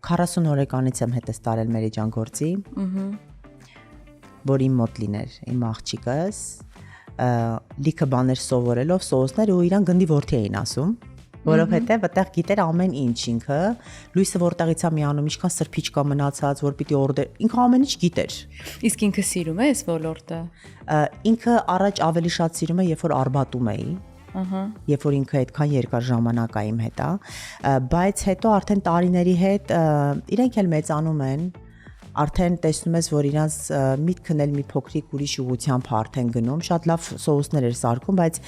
40 օրեկանից եմ հետս տարել Մերի ջան գործի։ Որ իմ մոտ լիներ, իմ աղջիկս, լիքը բաներ սովորելով, սոուսներ ու իրան գնդի որդի էին ասում, որովհետև այդտեղ գիտեր ամեն ինչ ինքը, լույսը որտեղից է միանում, ինչքան սրբիչ կա մնացած, որ պիտի օրդեր, ինքը ամեն ինչ գիտեր։ Իսկ ինքը սիրում է այս ոլորտը։ Ինքը առաջ ավելի շատ սիրում է, երբ որ Արբատում էի։ Երբ որ ինքը այդքան երկար ժամանակ է իմ հետ, բայց հետո արդեն տարիների հետ իրենք էլ մեծանում են, արդեն տեսնում ես, որ իրանց միտքն էլ մի փոքրիկ ուրիշ ուղղությամբ արդեն գնում, շատ լավ սոուսներ էր սարքում, բայց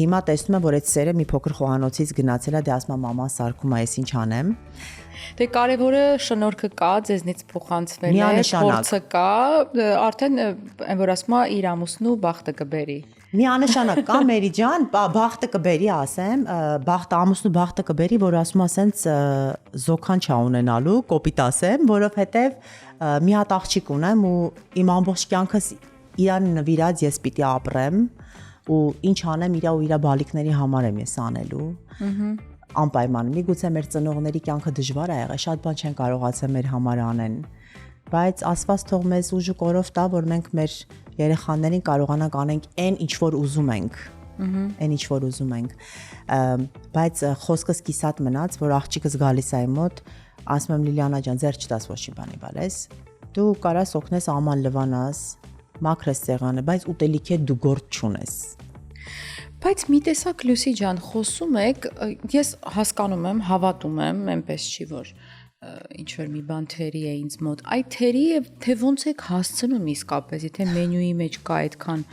հիմա տեսնում եմ, որ այդ սերը մի փոքր խոհանոցից գնացել է, դե ասում եմ մաման սարքում է, ես ինչ անեմ։ Դե կարևորը շնորհքը կա, ձեզնից փոխանցվել է, փորձը կա, արդեն այն որ ասում է իր ամուսնու բախտը կբերի։ Միանշանակ կա Մերի ջան, բախտը կբերի, ասեմ, ամուսնու բախտը կբերի, որ ասում ասենց զոքան չա ունենալու, կոպիտ ասեմ, որովհետև մի հատ աղջիկ ունեմ ու իմ ամբողջ կյանքս իրան նվիրած ես պիտի ապրեմ ու ինչ անեմ իր բալիկների համար եմ ես անելու։ Անպայման, միգուցե մեր ծնողների կյանքը դժվար է եղել, շատ բան չեն կարողացել մեր համար անեն, բայց Աստված թող մեզ ուժ ու կորով տա, որ մենք մեր երեխաներին կարողանանք անենք այն ինչ որ ուզում ենք, այն ինչ որ ուզում ենք, բայց խոսքս կիսատ մնաց, որ աղջիկս գալիս է իմ մոտ, ասում եմ Լիլիանա ջան, ձեր չտաս ոչի բանի բալես, դու կարաս օգնես աման լվանաս, մաքրես սեղանը, բայց ուտելիք է դու գործ չունես։ Բայց մի տեսակ Լուսի ջան, խոսում եք, ես հասկանում եմ, հավատում եմ, այնպես չի որ ինչ որ մի բան թերի է ինձ մոտ։ Այդ թերի է թե ոնց եք հասցնում իսկապես, եթե մենյուի մեջ կա այդքան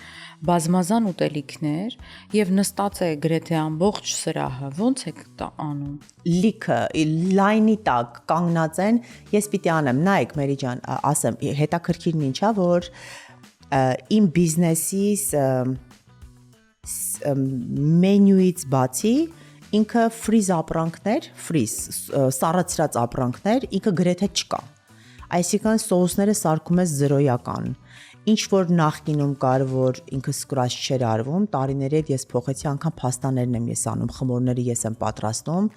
բազմազան ուտելիքներ եւ նստած է գրեթե ամբողջ սրահը, ոնց եք դա անում։ Լիքը լայնի տակ կանգնած են, ես պիտի անեմ, նայեք Մերի ջան, ասեմ, հետաքրքիրն ինչա, որ իմ բիզնեսիս մենյուից բացի ինքը ֆրիզ ապրանքներ, սառացրած ապրանքներ ինքը գրեթե չկա։ Այսինքն սոուսները սարքում ես զրոյական։ Ինչ որ նախկինում կար, որ ինքը սկրաչ չէր արվում, տարիներով ես փոխեցի, անգամ փաստաներն եմ ես անում, խմորները ես եմ պատրաստում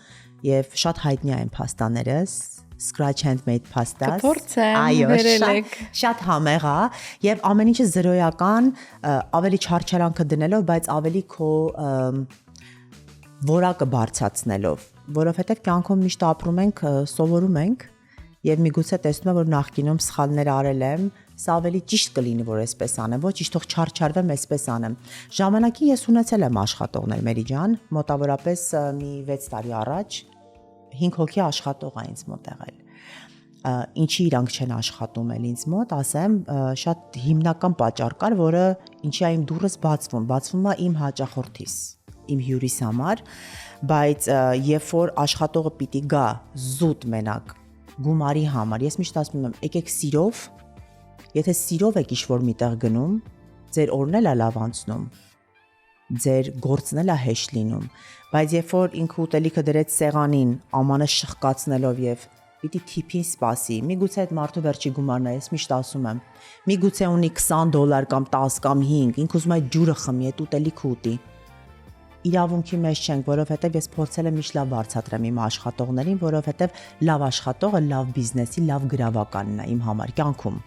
եւ շատ հայտնի են փաստաներս, scratch handmade pastas։ Այո, շատ համեղ է եւ ամեն ինչը զրոյական, ավելի չարչարանքը դնելով, բայց ավելի քո որակը բարձրացնելով, որովհետեւ կյանքում միշտ ապրում ենք, սովորում ենք եւ միգուցե տեսնում եմ, որ նախկինում սխալներ արել եմ, սա ավելի ճիշտ կլինի, որ այսպես անեմ, ոչ ճիշտ թող չարչարվեմ, այսպես անեմ։ Ժամանակին ես ունեցել եմ աշխատողներ, Մերի ջան, մոտավորապես մի 6 տարի առաջ 5 հոգի աշխատող է ինձ մոտ եղել։ Ինչի իրանք չեն աշխատում էլ ինձ մոտ, ասեմ, շատ հիմնական պատճառ կար, որը ինչի այն դուրս բացվում է իմ հաճախորդիս, իմ հյուրիս համար, բայց երբ որ աշխատողը պիտի գա զուտ մենակ գումարի համար, ես միշտ ասում եմ, եկեք սիրով, եթե սիրով եք ինչ-որ միտեղ գնում, ձեր օրն էլ է լավ անցնում, ձեր գործն էլ է հեշտ լինում, բայց երբ որ ինքը ուտելիքը դրեց սեղանին, ամանը շխկացնելով եւ պիտի թիփին սպասի, միգուցե այդ մարդու վերջի գումարն է, ես միշտ ասում եմ, միգուցե ունի $20 կամ 10 կամ 5, ինքը ուզում է այդ ջուրը խմի, այդ ուտելիքը ուտի։ Իրավունքի մեջ չենք, որովհետև ես փորձել եմ միշտ լավ բարձրացրեմ իմ աշխատողներին, որովհետև լավ աշխատողը լավ բիզնեսի լավ գրավականն է իմ համար կյանքում։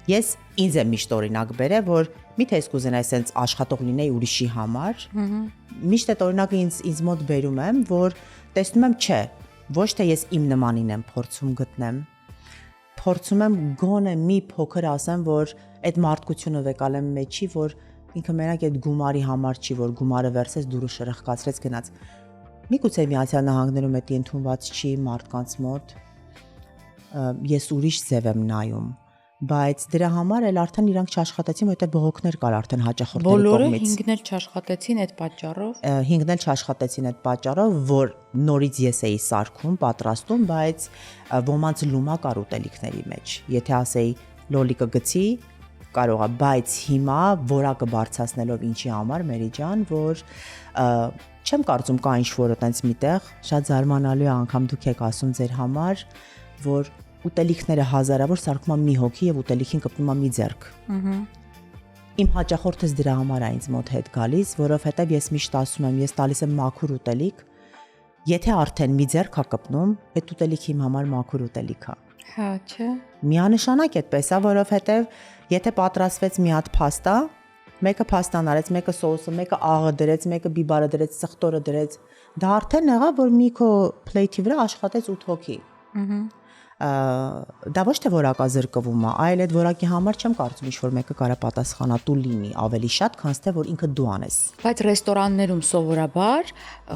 Ես ինձ եմ միշտ օրինակ բերել, որ միթե ես կուզենայի sense աշխատող լինեի ուրիշի համար։ Միշտ այդ օրինակը ինձ մոտ բերում եմ, որ տեսնում եմ, չէ, ոչ թե ես իմ նմանին եմ փորձում գտնեմ, փորձում եմ գոնե մի փոքր ասեմ, որ այդ մարդկությունը վեկալ եմ մեջի, որ ինքը մենակ այդ գումարի համար չի, որ գումարը վերցես դուրը շրխկացրեց գնաց։ Միգուցե Միացյալ Նահանգներում դա ընդունված չի մարդկանց մոտ։ Ես ուրիշ ձև եմ նայում, բայց դրա համար էլ արդեն իրանք չաշխատեցին, որտեղ բողոքներ կար արդեն հաճախորդների կողմից։ Բոլորը 5-ն էլ չաշխատեցին այդ պատճառով։ 5-ն էլ չաշխատեցին այդ պատճառով, որ նորից ես էի սարքում, պատրաստում, բայց ոմանց լումա կար ուտելիքների մեջ։ Եթե ասեի լոլիկը գցի, կարող է, բայց հիմա որակը բարձրացնելով ինչի համար, Մերի ջան, որ չեմ կարծում կա ինչ-որ այտենց միտեղ, շատ զարմանալի է անգամ դուք եք ասում ձեր համար, որ ուտելիքները հազարավոր սարքում է մի հոգի եւ ուտելիքին կպնում է մի ձեռք։ Իմ հաճախորդս դրա համար է ինձ մոտ հետ գալիս, որովհետեւ ես միշտ ասում եմ, ես տալիս եմ մաքուր ուտելիք, եթե արդեն մի ձեռք է կպնում, այդ ուտելիքը իմ համար մաքուր ուտելիք է։ Հա, չէ։ Միանշանակ այդպես է, որովհետեւ եթե պատրաստվեց մի հատ փաստա, մեկը փաստան արեց, մեկը սոուսը, մեկը աղը դրեց, մեկը բիբարը դրեց, սխտորը դրեց, դա արդեն եղավ, որ մի քո պլեյթի վրա աշխատեց 8 հոգի։ Դա ոչ թե որակազրկվում է, այլ այդ որակի համար չեմ կարծում ինչ-որ մեկը կարա պատասխանատու լինի ավելի շատ, քան թե որ ինքը դու անես։ Բայց ռեստորաններում սովորաբար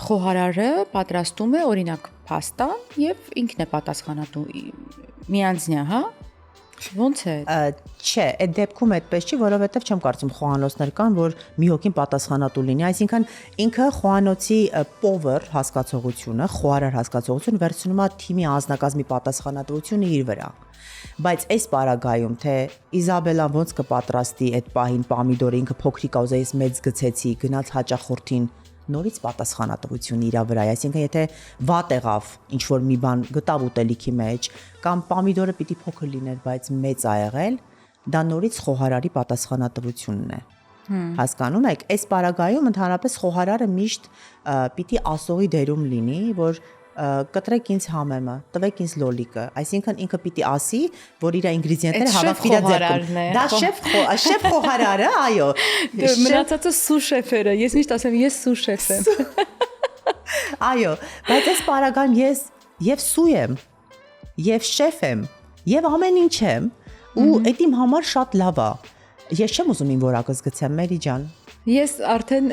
խոհարարը պատրաստում է օրինակ փաստան եւ ինքն է պատասխանատու միանձնյա, հա։ Ոնց է։ Չէ, այդ դեպքում այդպես չի, որովհետև չեմ կարծում խոհանոցներ կան, որ մի հոգին պատասխանատու լինի, այսինքն ինքը խոհանոցի power հասկացողությունը, խոհարար հասկացողությունը վերցնում է թիմի անձնակազմի պատասխանատվությունը իր վրա։ Բայց այս պարագայում թե Իզաբելան ոնց կպատրաստի այդ պահին պամիդորը, ինքը փոքրիկ է, ուզեի մեծ գցեցի, գնաց հաճախորդին նորից պատասխանատվություն իրա վրա, այսինքն եթե վատ եղավ, ինչ որ մի բան գտավ ուտելիքի մեջ, կամ պամիդորը պիտի փոքր լիներ, բայց մեծ ա եղել, դա նորից խոհարարի պատասխանատվությունն է։ Հասկանում եք, այս պարագայում ընդհանրապես խոհարարը միշտ պիտի ասողի դերում լինի, որ կտրեք ինձ համեմը, տվեք ինձ լոլիկը, այսինքն ինքը պիտի ասի, որ իր ինգրեդիենտները հավաքվի իր ձեռքում։ Դա շեֆ խոհարարը, այո։ Մնացածը սուշեֆերը, ես միշտ ասեմ, ես սուշեֆ եմ։ Այո, բայց այս պարագայում ես եւ սու եմ, եւ շեֆ եմ, եւ ամեն ինչ եմ, ու այդ իմ համար շատ լավ է։ Ես չեմ ուզում իմ որակս գցեմ, Մերի ջան։ Ես արդեն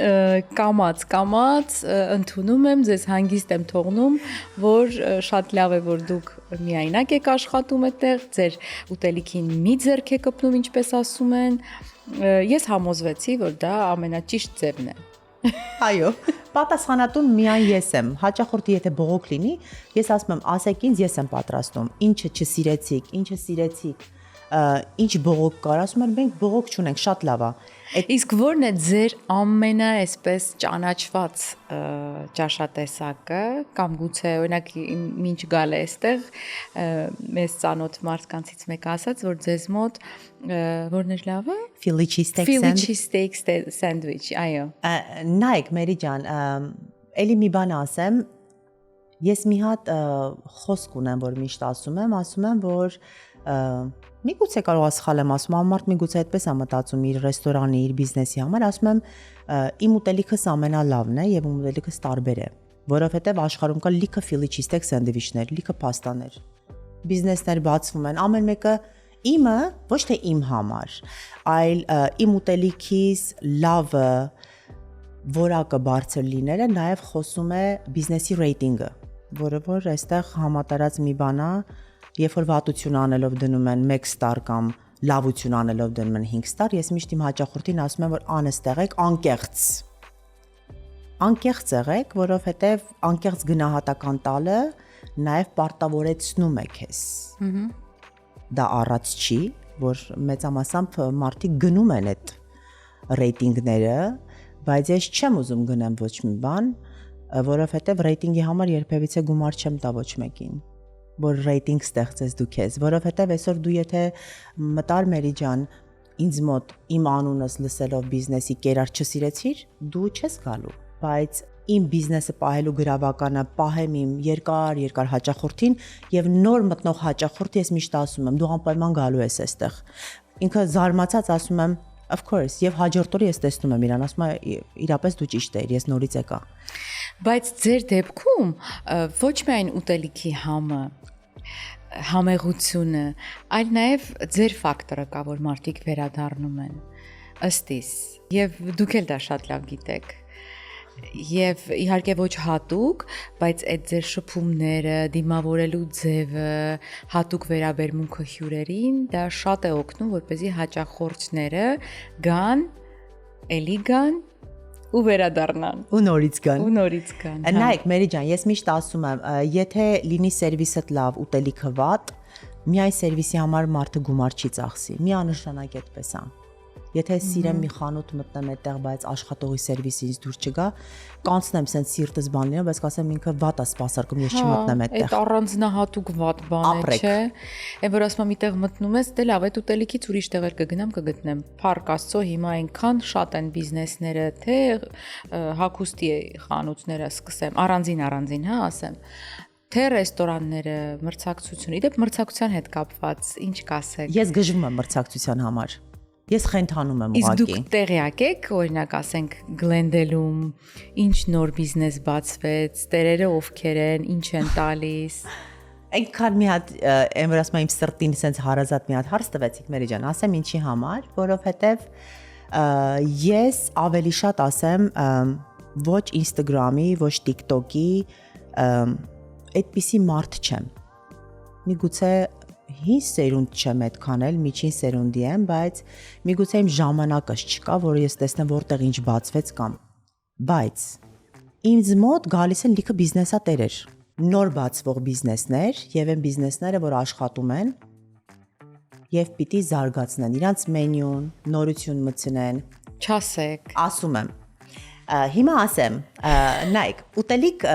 կամած ընդունում եմ, ձեզ հանգիստ եմ թողնում, որ շատ լավ է, որ դուք միայնակ եք աշխատում այդտեղ, ձեր ուտելիքին մի ձեռք եք կպնում, ինչպես ասում են։ Ես համոզվեցի, որ դա ամենաճիշտ ձևն է։ Այո, պատասխանատուն միայն ես եմ։ Հաճախորդի եթե բողոք լինի, ես ասում եմ, ասեք ինձ, ես եմ պատրաստում։ Ինչը չսիրեցիք, ինչը սիրեցիք, ինչ բողոք կար, ասում են, մենք բողոք չունենք, շատ լավ է։ Իսկ ո՞րն է ձեր ամենա այսպես ճանաչված ճաշատեսակը կամ գուցե օրինակ ինչ գալ է այստեղ մեզ ծանոթ մարդկանցից մեկը ասաց, որ ձեզ մոտ որն է լավը Philly cheesesteak sandwich, այո։ Նայեք, Մերի ջան, էլի մի բան ասեմ, ես մի հատ խոսք ունեմ, որ միշտ ասում եմ, որ միգուցե կարող է սխալ եմ ասում, ամարդ միգուցե այդպես է մտածում իր ռեստորանի, իր բիզնեսի համար, ասում եմ, իմ ուտելիքս ամենալավն է եւ իմ ուտելիքս տարբեր է, որովհետեւ աշխարհում կա լիքը Philly cheesesteak սենդվիչներ, լիքը պաստաներ։ Բիզնեսներ բացվում են, ամեն մեկը իմը ոչ թե իմ համար, այլ իմ ուտելիքից լավը, որակը բարձր լինելը նաեւ խոսում է բիզնեսի ռեյտինգը, որը որ այստեղ համատարած մի բան է, երբ որ վատություն անելով դնում են 1 ստար կամ լավություն անելով դնում են 5 ստար, ես միշտ իմ հաճախորդին ասում եմ, որ անստեղ եք, անկեղծ եղեք, որովհետև անկեղծ գնահատական տալը նաև պարտավորեցնում է քեզ։ Դա առած չի, որ մեծամասամբ մարդիկ գնում են այդ ռեյտինգները, բայց ես չեմ ուզում գնեմ ոչ մի բան, որովհետև ռեյտինգի համար երբևիցե գումար չեմ տա ոչ մեկին, որ ռեյտինգ ստեղծես դու քեզ, որովհետև այսօր դու եթե մտար Մերի ջան ինձ մոտ իմ անունս լսելով բիզնեսի կերար չսիրեցիր, դու չես գալու, բայց իմ բիզնեսը պահելու գրավականը պահեմ իմ երկար հաճախորդին եւ նոր մտնող հաճախորդ ես միշտ ասում եմ, դու անպայման գալու ես այստեղ։ Ինքը զարմացած ասում եմ, of course, եւ հաջորդ օրը ես տեսնում եմ իրան, ասում եմ, իրապես դու ճիշտ ես, ես նորից եկա։ Բայց ձեր դեպքում ոչ միայն ուտելիքի համը, համեղությունը, այլ նաև ձեր ֆակտորը կա, որ մարդիկ վերադառնում են ըստ իս, եւ դուք էլ դա շատ լավ գիտեք։ Եվ իհարկե ոչ հատուկ, բայց այդ ձեր շփումները, դիմավորելու ձևը, հատուկ վերաբերմունքը հյուրերին, դա շատ է օգնում, որպեսզի հաճախորդները գան, էլի գան ու վերադառնան։ Ու նորից գան։ Նայեք, Մերի ջան, ես միշտ ասում եմ, եթե լինի սերվիսդ լավ, ուտելիքը վատ, միայն սերվիսի համար մարդը գումար չի ծախսի։ Միանշանակ այդպես է։ Եթե սիրեմ մի խանութ մտնեմ այդտեղ, բայց աշխատողի սերվիսը ինձ դուր չգա, կանցնեմ սենց սիրտս բան լինի, բայց կասեմ ինքը վատ է սպասարկում, ես չմտնեմ այդտեղ։ Այդ առանձնահատուկ վատ բան է, չէ։ Այն որ ասում եմ, միտեղ մտնում ես, դե լավ, այդ ուտելիքից ուրիշ տեղեր կգնամ, կգտնեմ։ Փառք Աստծո, հիմա այնքան շատ են բիզնեսները, թե հագուստի խանութները սկսեմ, առանձին, հա, ասեմ։ Թե ռեստորանները, մրցակցությունը, իդեպ մրցակցության հետ կապված, ինչ կասեք։ Ես գժվում եմ մրցակցության համար։ Ես խենթանում եմ ուղղակի։ ուղղակի։ Իսկ դուք տեղյակ եք, օրինակ ասենք Գլենդելում ինչ նոր բիզնես բացվեց, տերերը ովքեր են, ինչ են տալիս։ Այնքան մի հատ, այն որ ասում եմ իմ սրտին sense հարազատ մի հատ հարց տվեցիք Մերի ջան, ասեմ ինչի համար, որովհետև ես ավելի շատ ասեմ ոչ Instagram-ի, ոչ TikTok-ի այդպիսի մարդ չեմ։ Միգուցե հին սերունդ չեմ այդքան էլ, միջին սերունդի եմ, բայց միգուցե իմ ժամանակս չկա, որ ես տեսնեմ որտեղ ինչ բացվեց կամ։ Բայց ինձ մոտ գալիս են լիքը բիզնեսատերեր, նոր բացվող բիզնեսներ եւ այն բիզնեսները, որ աշխատում են եւ պիտի զարգացնեն իրանց մենյուն, նորություն մտցնեն։ Չասեք։ Ասում եմ։ Հիմա ասեմ, նայեք, ուտելիք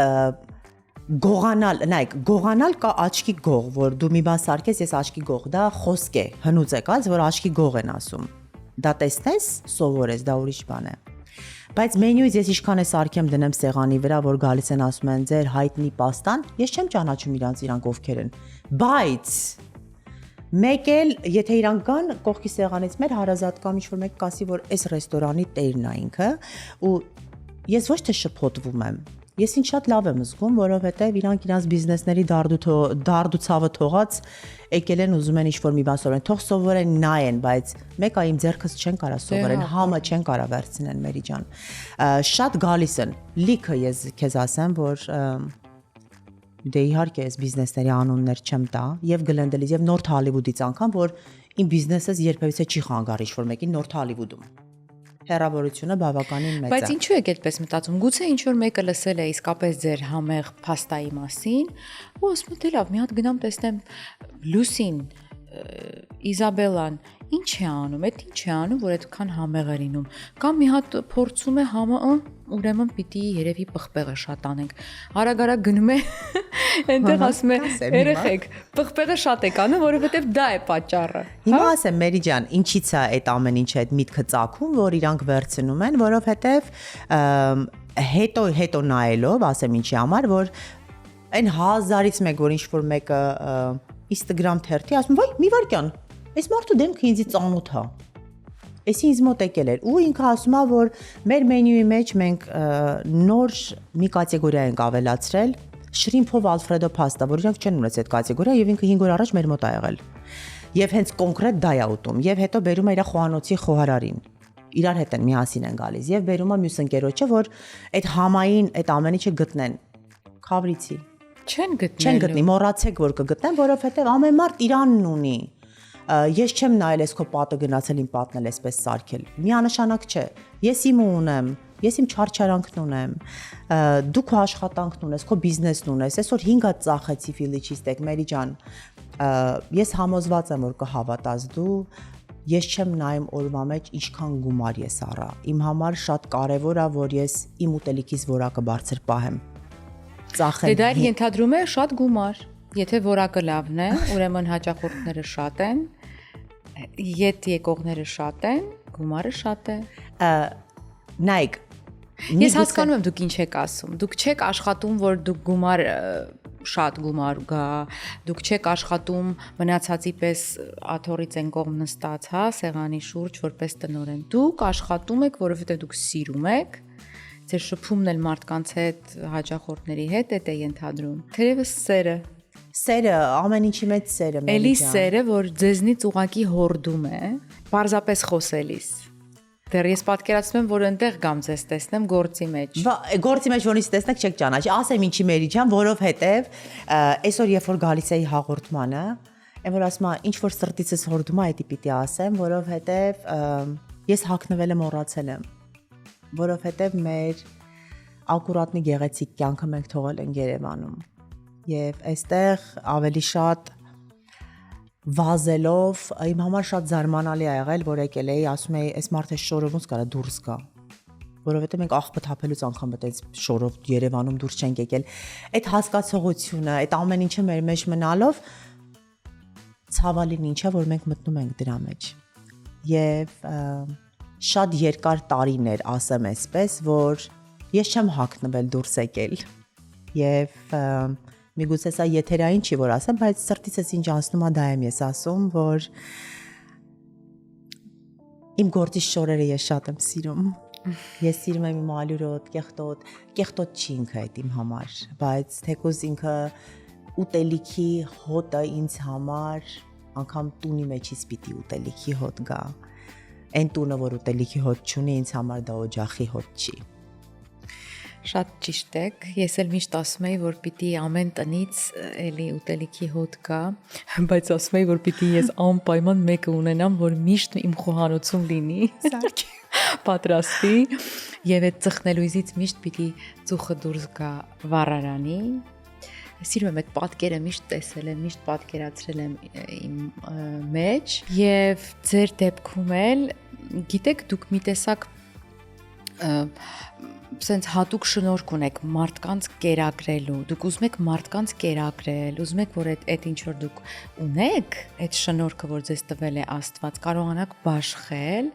գողանալ կա աչքի գող, որ դու մի բան սարքես, ես աչքի գող, դա խոսք է, հնուց եկած, որ աչքի գող են ասում։ Դա տեսնես, սովորես, դա ուրիշ բան է։ Բայց մենյուից ես ինչքան է սարքեմ դնեմ սեղանի վրա, որ գալիս են ասում են ձեր հայտնի պաստան, ես չեմ ճանաչում իրանք ովքեր են։ Բայց մեկ էլ, եթե իրանք գան կողքի սեղանից մեր հարազատ կամ ինչ-որ մեկ կասի, որ այս ռեստորանի տերն է ինքը, ու ես ոչ թե շփոթվում եմ, Ես ինձ շատ լավ եմ զգում, որովհետև իրանք իրենց բիզնեսների դարդու ցավը թողած եկել են ուզում են ինչ-որ մի բան սովորեն, թող սովորեն նայեն, բայց մեկը իմ ձեռքս չեն կարա սովորեն, համը չեն կարա վերցնեն Մերի ջան։ Շատ գալիս են, լիքը ես քեզ ասեմ, որ դե իհարկե ես բիզնեսների անուններ չեմ տա եւ Գլենդելից եւ Նորթ Հոլիվուդից անգամ, որ իմ բիզնեսս երբևիցե չի խանգարի ինչ-որ մեկին Նորթ Հոլիվուդում։ Հեռավորությունը բավականին մեծ է։ Բայց ինչու եք այդպես մտածում։ Գուցե ինչ որ մեկը լսել է իսկապես ձեր համեղ փաստայի մասին, ու ասում է՝ «Դե լավ, մի հատ գնամ տեսնեմ Լուսին, Իզաբելան, ինչ է անում, այդ ինչ է անում, որ այդքան համեղ է լինում»։ Կամ մի հատ փորձում է համը, ուրեմն պիտի երևի պղպեղը շատ անենք։ Արագ գնում է, այնտեղ ասում է՝ «Երեխեք, պղպեղը շատ եք անում, որովհետև դա է պատճառը»։ Հիմա ասեմ Մերի ջան, ինչի՞ց է այդ ամեն ինչը այդ միտքը ծագում, որ իրանք վերցնում են, որովհետև հետո նայելով, ասեմ ինչի համար, որ այն 1000-ից մեկ որ ինչ-որ մեկը Instagram թերթի ասում, «Վայ, մի վարքյան, այս մարդու դեմքը ինձի ծանոթ է»։ Էսի ինձ մոտ եկել էր ու ինքը ասում է, որ մեր մենյուի մեջ մենք նոր մի կատեգորիա ենք ավելացրել, շրիմփով ալֆրեդո փաստա, որ իրանք չեն ունեցել այդ կատեգորիա եւ ինքը 5 օր առաջ մեր մոտ ա եղել։ Եվ հենց կոնկրետ դա է ուտում եւ հետո բերում է իր խոհանոցի խոհարարին։ Իրար հետ են միասին են գալիս եւ բերում է մյուս ընկերոջը, որ այդ համային այդ ամեն ինչը գտնեն։ Քավրիցի Չեն չեն գտնի, մոռացեք որ կգտնեն, որովհետեւ ամեն մարդ իրանն ունի։ Ես չեմ նայել ես քո պատը գնացել իմ պատն էլ էսպես սարքել։ Միանշանակ չէ։ Ես իմ ունեմ, ես իմ չարչարանքն ունեմ։ Դու քո աշխատանքն ունես, քո բիզնեսն ունես։ Այսօր 5 հատ ծախեցի Ֆիլիչից տեք, Մերի ջան։ Ես համոզված եմ որ կհավատաս դու։ Ես չեմ նայում օրվա մեջ ինչքան գումար ես առա։ Իմ համար շատ կարևոր է որ ես իմ ուտելիքից որակը բարձր պահեմ։ Ծախեմ։ Դե դա ենթադրում է շատ գումար։ Եթե որակը լավն է, ուրեմն հաճախորդները շատ են, ետ եկողները շատ են, գումարը շատ է։ Նայեք։ Ես հասկանում եմ դուք ինչ եք ասում։ Դուք չեք աշխատում, որ դուք գումար շատ գումար գա, դուք չեք աշխատում մնացածի պես աթոռից են կողմ նստած, հա, սեղանի շուրջ որպես տնօրեն։ Դուք աշխատում եք, որովհետև դուք սիրում եք, ձեր շփումն էլ մարդկանց հետ, հաճախորդների հետ է ենթադրում։ Թերևս Սերը, ամեն ինչի մեջ սերը Էլի սերը, որ ձեզնից ուղակի հորդում է, պարզապես խոսելիս։ Դեռ ես պատկերացնում եմ, որ այնտեղ գամ ձեզ տեսնեմ գործի մեջ։ Գործի մեջ ոնից տեսնեք չեք ճանաչի, ասեմ ինչի Մերի ջան, որովհետև այսօր երբ որ գալիս էի հաղորդմանը, այն որ ասում եմ ինչ որ սրտիցս հորդում է, դա պիտի ասեմ, որովհետև ես հագնվել եմ մոռացել եմ, որովհետև մեր ակուրատնի գեղեցիկ կյանքը մենք թողել ենք Երևանում։ Եվ այստեղ ավելի շատ վազելով իմ համար շատ զարմանալի ա եղել, որ եկել էի, ասում էի, այս մարդը շորովից կարա դուրս գա, որովհետև մենք աղբը թափելուց անգամ այդպես շորով Երևանում դուրս չենք եկել։ Այդ հասկացողությունը, այդ ամեն ինչը մեր մեջ մնալով ցավալին ինչա, որ մենք մտնում ենք դրա մեջ։ Եվ շատ երկար տարիներ, ասեմ այսպես, որ ես չեմ հագնվել դուրս եկել։ Եվ միգուցե սա եթերային չի որ ասեմ, բայց սրտիցս ինչ անցնում է դա եմ ես ասում, որ իմ գործի շորերը ես շատ եմ սիրում։ Ես սիրում եմ իմ ալյուրոտ, կեղտոտ չի ինքը այդ իմ համար, բայց թեկուզ ինքը ուտելիքի հոտը ինձ համար անգամ տունի մեջից պիտի ուտելիքի հոտ գա։ Այն տունը, որ ուտելիքի հոտ չունի, ինձ համար դա օջախի հոտ չի։ Շատ ճիշտ եք, ես էլ միշտ ասում եի, որ պիտի ամեն տնից էլի ուտելիքի հոտ գա, բայց ասում եի, որ պիտի ես անպայման մեկը ունենամ, որ միշտ իմ խոհանոցում լինի, պատրաստի, եւ այդ ծխնելույզից միշտ պիտի ծուխը դուրս գա վառարանի։ Սիրում եմ այդ պատկերը միշտ տեսել եմ, միշտ պատկերացրել եմ իմ մեջ, եւ ձեր դեպքում էլ, գիտեք, դուք մի տեսակ սենց հատուկ շնորհք ունեք մարդկանց կերակրելու, դուք ուզում եք մարդկանց կերակրել, ուզում եք, որ այդ ինչ որ դուք ունեք, այդ շնորհքը, որ ձեզ տվել է Աստված, կարողանաք բաշխել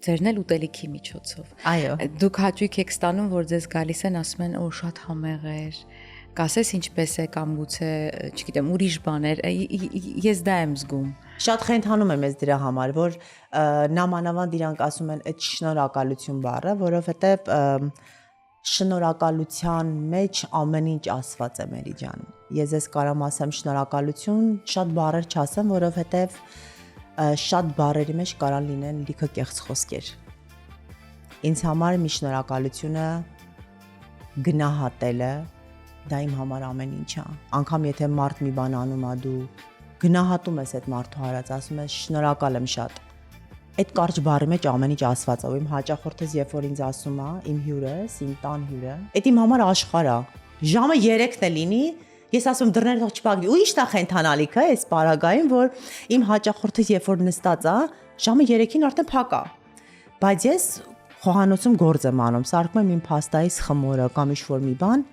ձերն էլ ուտելիքի միջոցով։ Այո։ Դուք հաճույք եք ստանում, որ ձեզ գալիս են, ասում են, օ, շատ համեղ էր, կասես ինչպես է կամ գուցե, չգիտեմ, ուրիշ բաներ, ես դա եմ զգում։ Շատ խենթանում եմ ես դրա համար, որ նամանավանդ իրանք ասում են այդ շնորհակալություն բառը, որովհետև շնորհակալության մեջ ամեն ինչ ասված է Մերի ջան։ Ես ես կարամ ասեմ շնորհակալություն, շատ բառեր չասեմ, որովհետև շատ բառերի մեջ կարան լինեն լիքը կեղծ խոսքեր։ Ինձ համար մի շնորհակալությունը գնահատելը դա իմ համար ամեն ինչ է։ Անկամ եթե մարդ մի բան անում է դու գնահատում ես այդ մարդու հարած, ասում ես շնորհակալ եմ շատ։ Այդ կարճ բառի մեջ ամեն ինչ ասված է, իմ հաճախորդս երբ որ ինձ ասում է, իմ հյուրս, իմ տան հյուրը, այդ իմ համար աշխարհ է։ Ժամը 3-ն է լինի, ես ասում դռները թող չփակվի։ Ու ի՞նչ է խենթանալիքը այս պարագային, որ իմ հաճախորդս երբ որ նստած է, ժամը 3-ին արդեն փակ է։ Բայց ես խոհանոցում գործ եմ անում, սարքում եմ իմ փաստայից խմորը կամ ինչ-որ մի բան,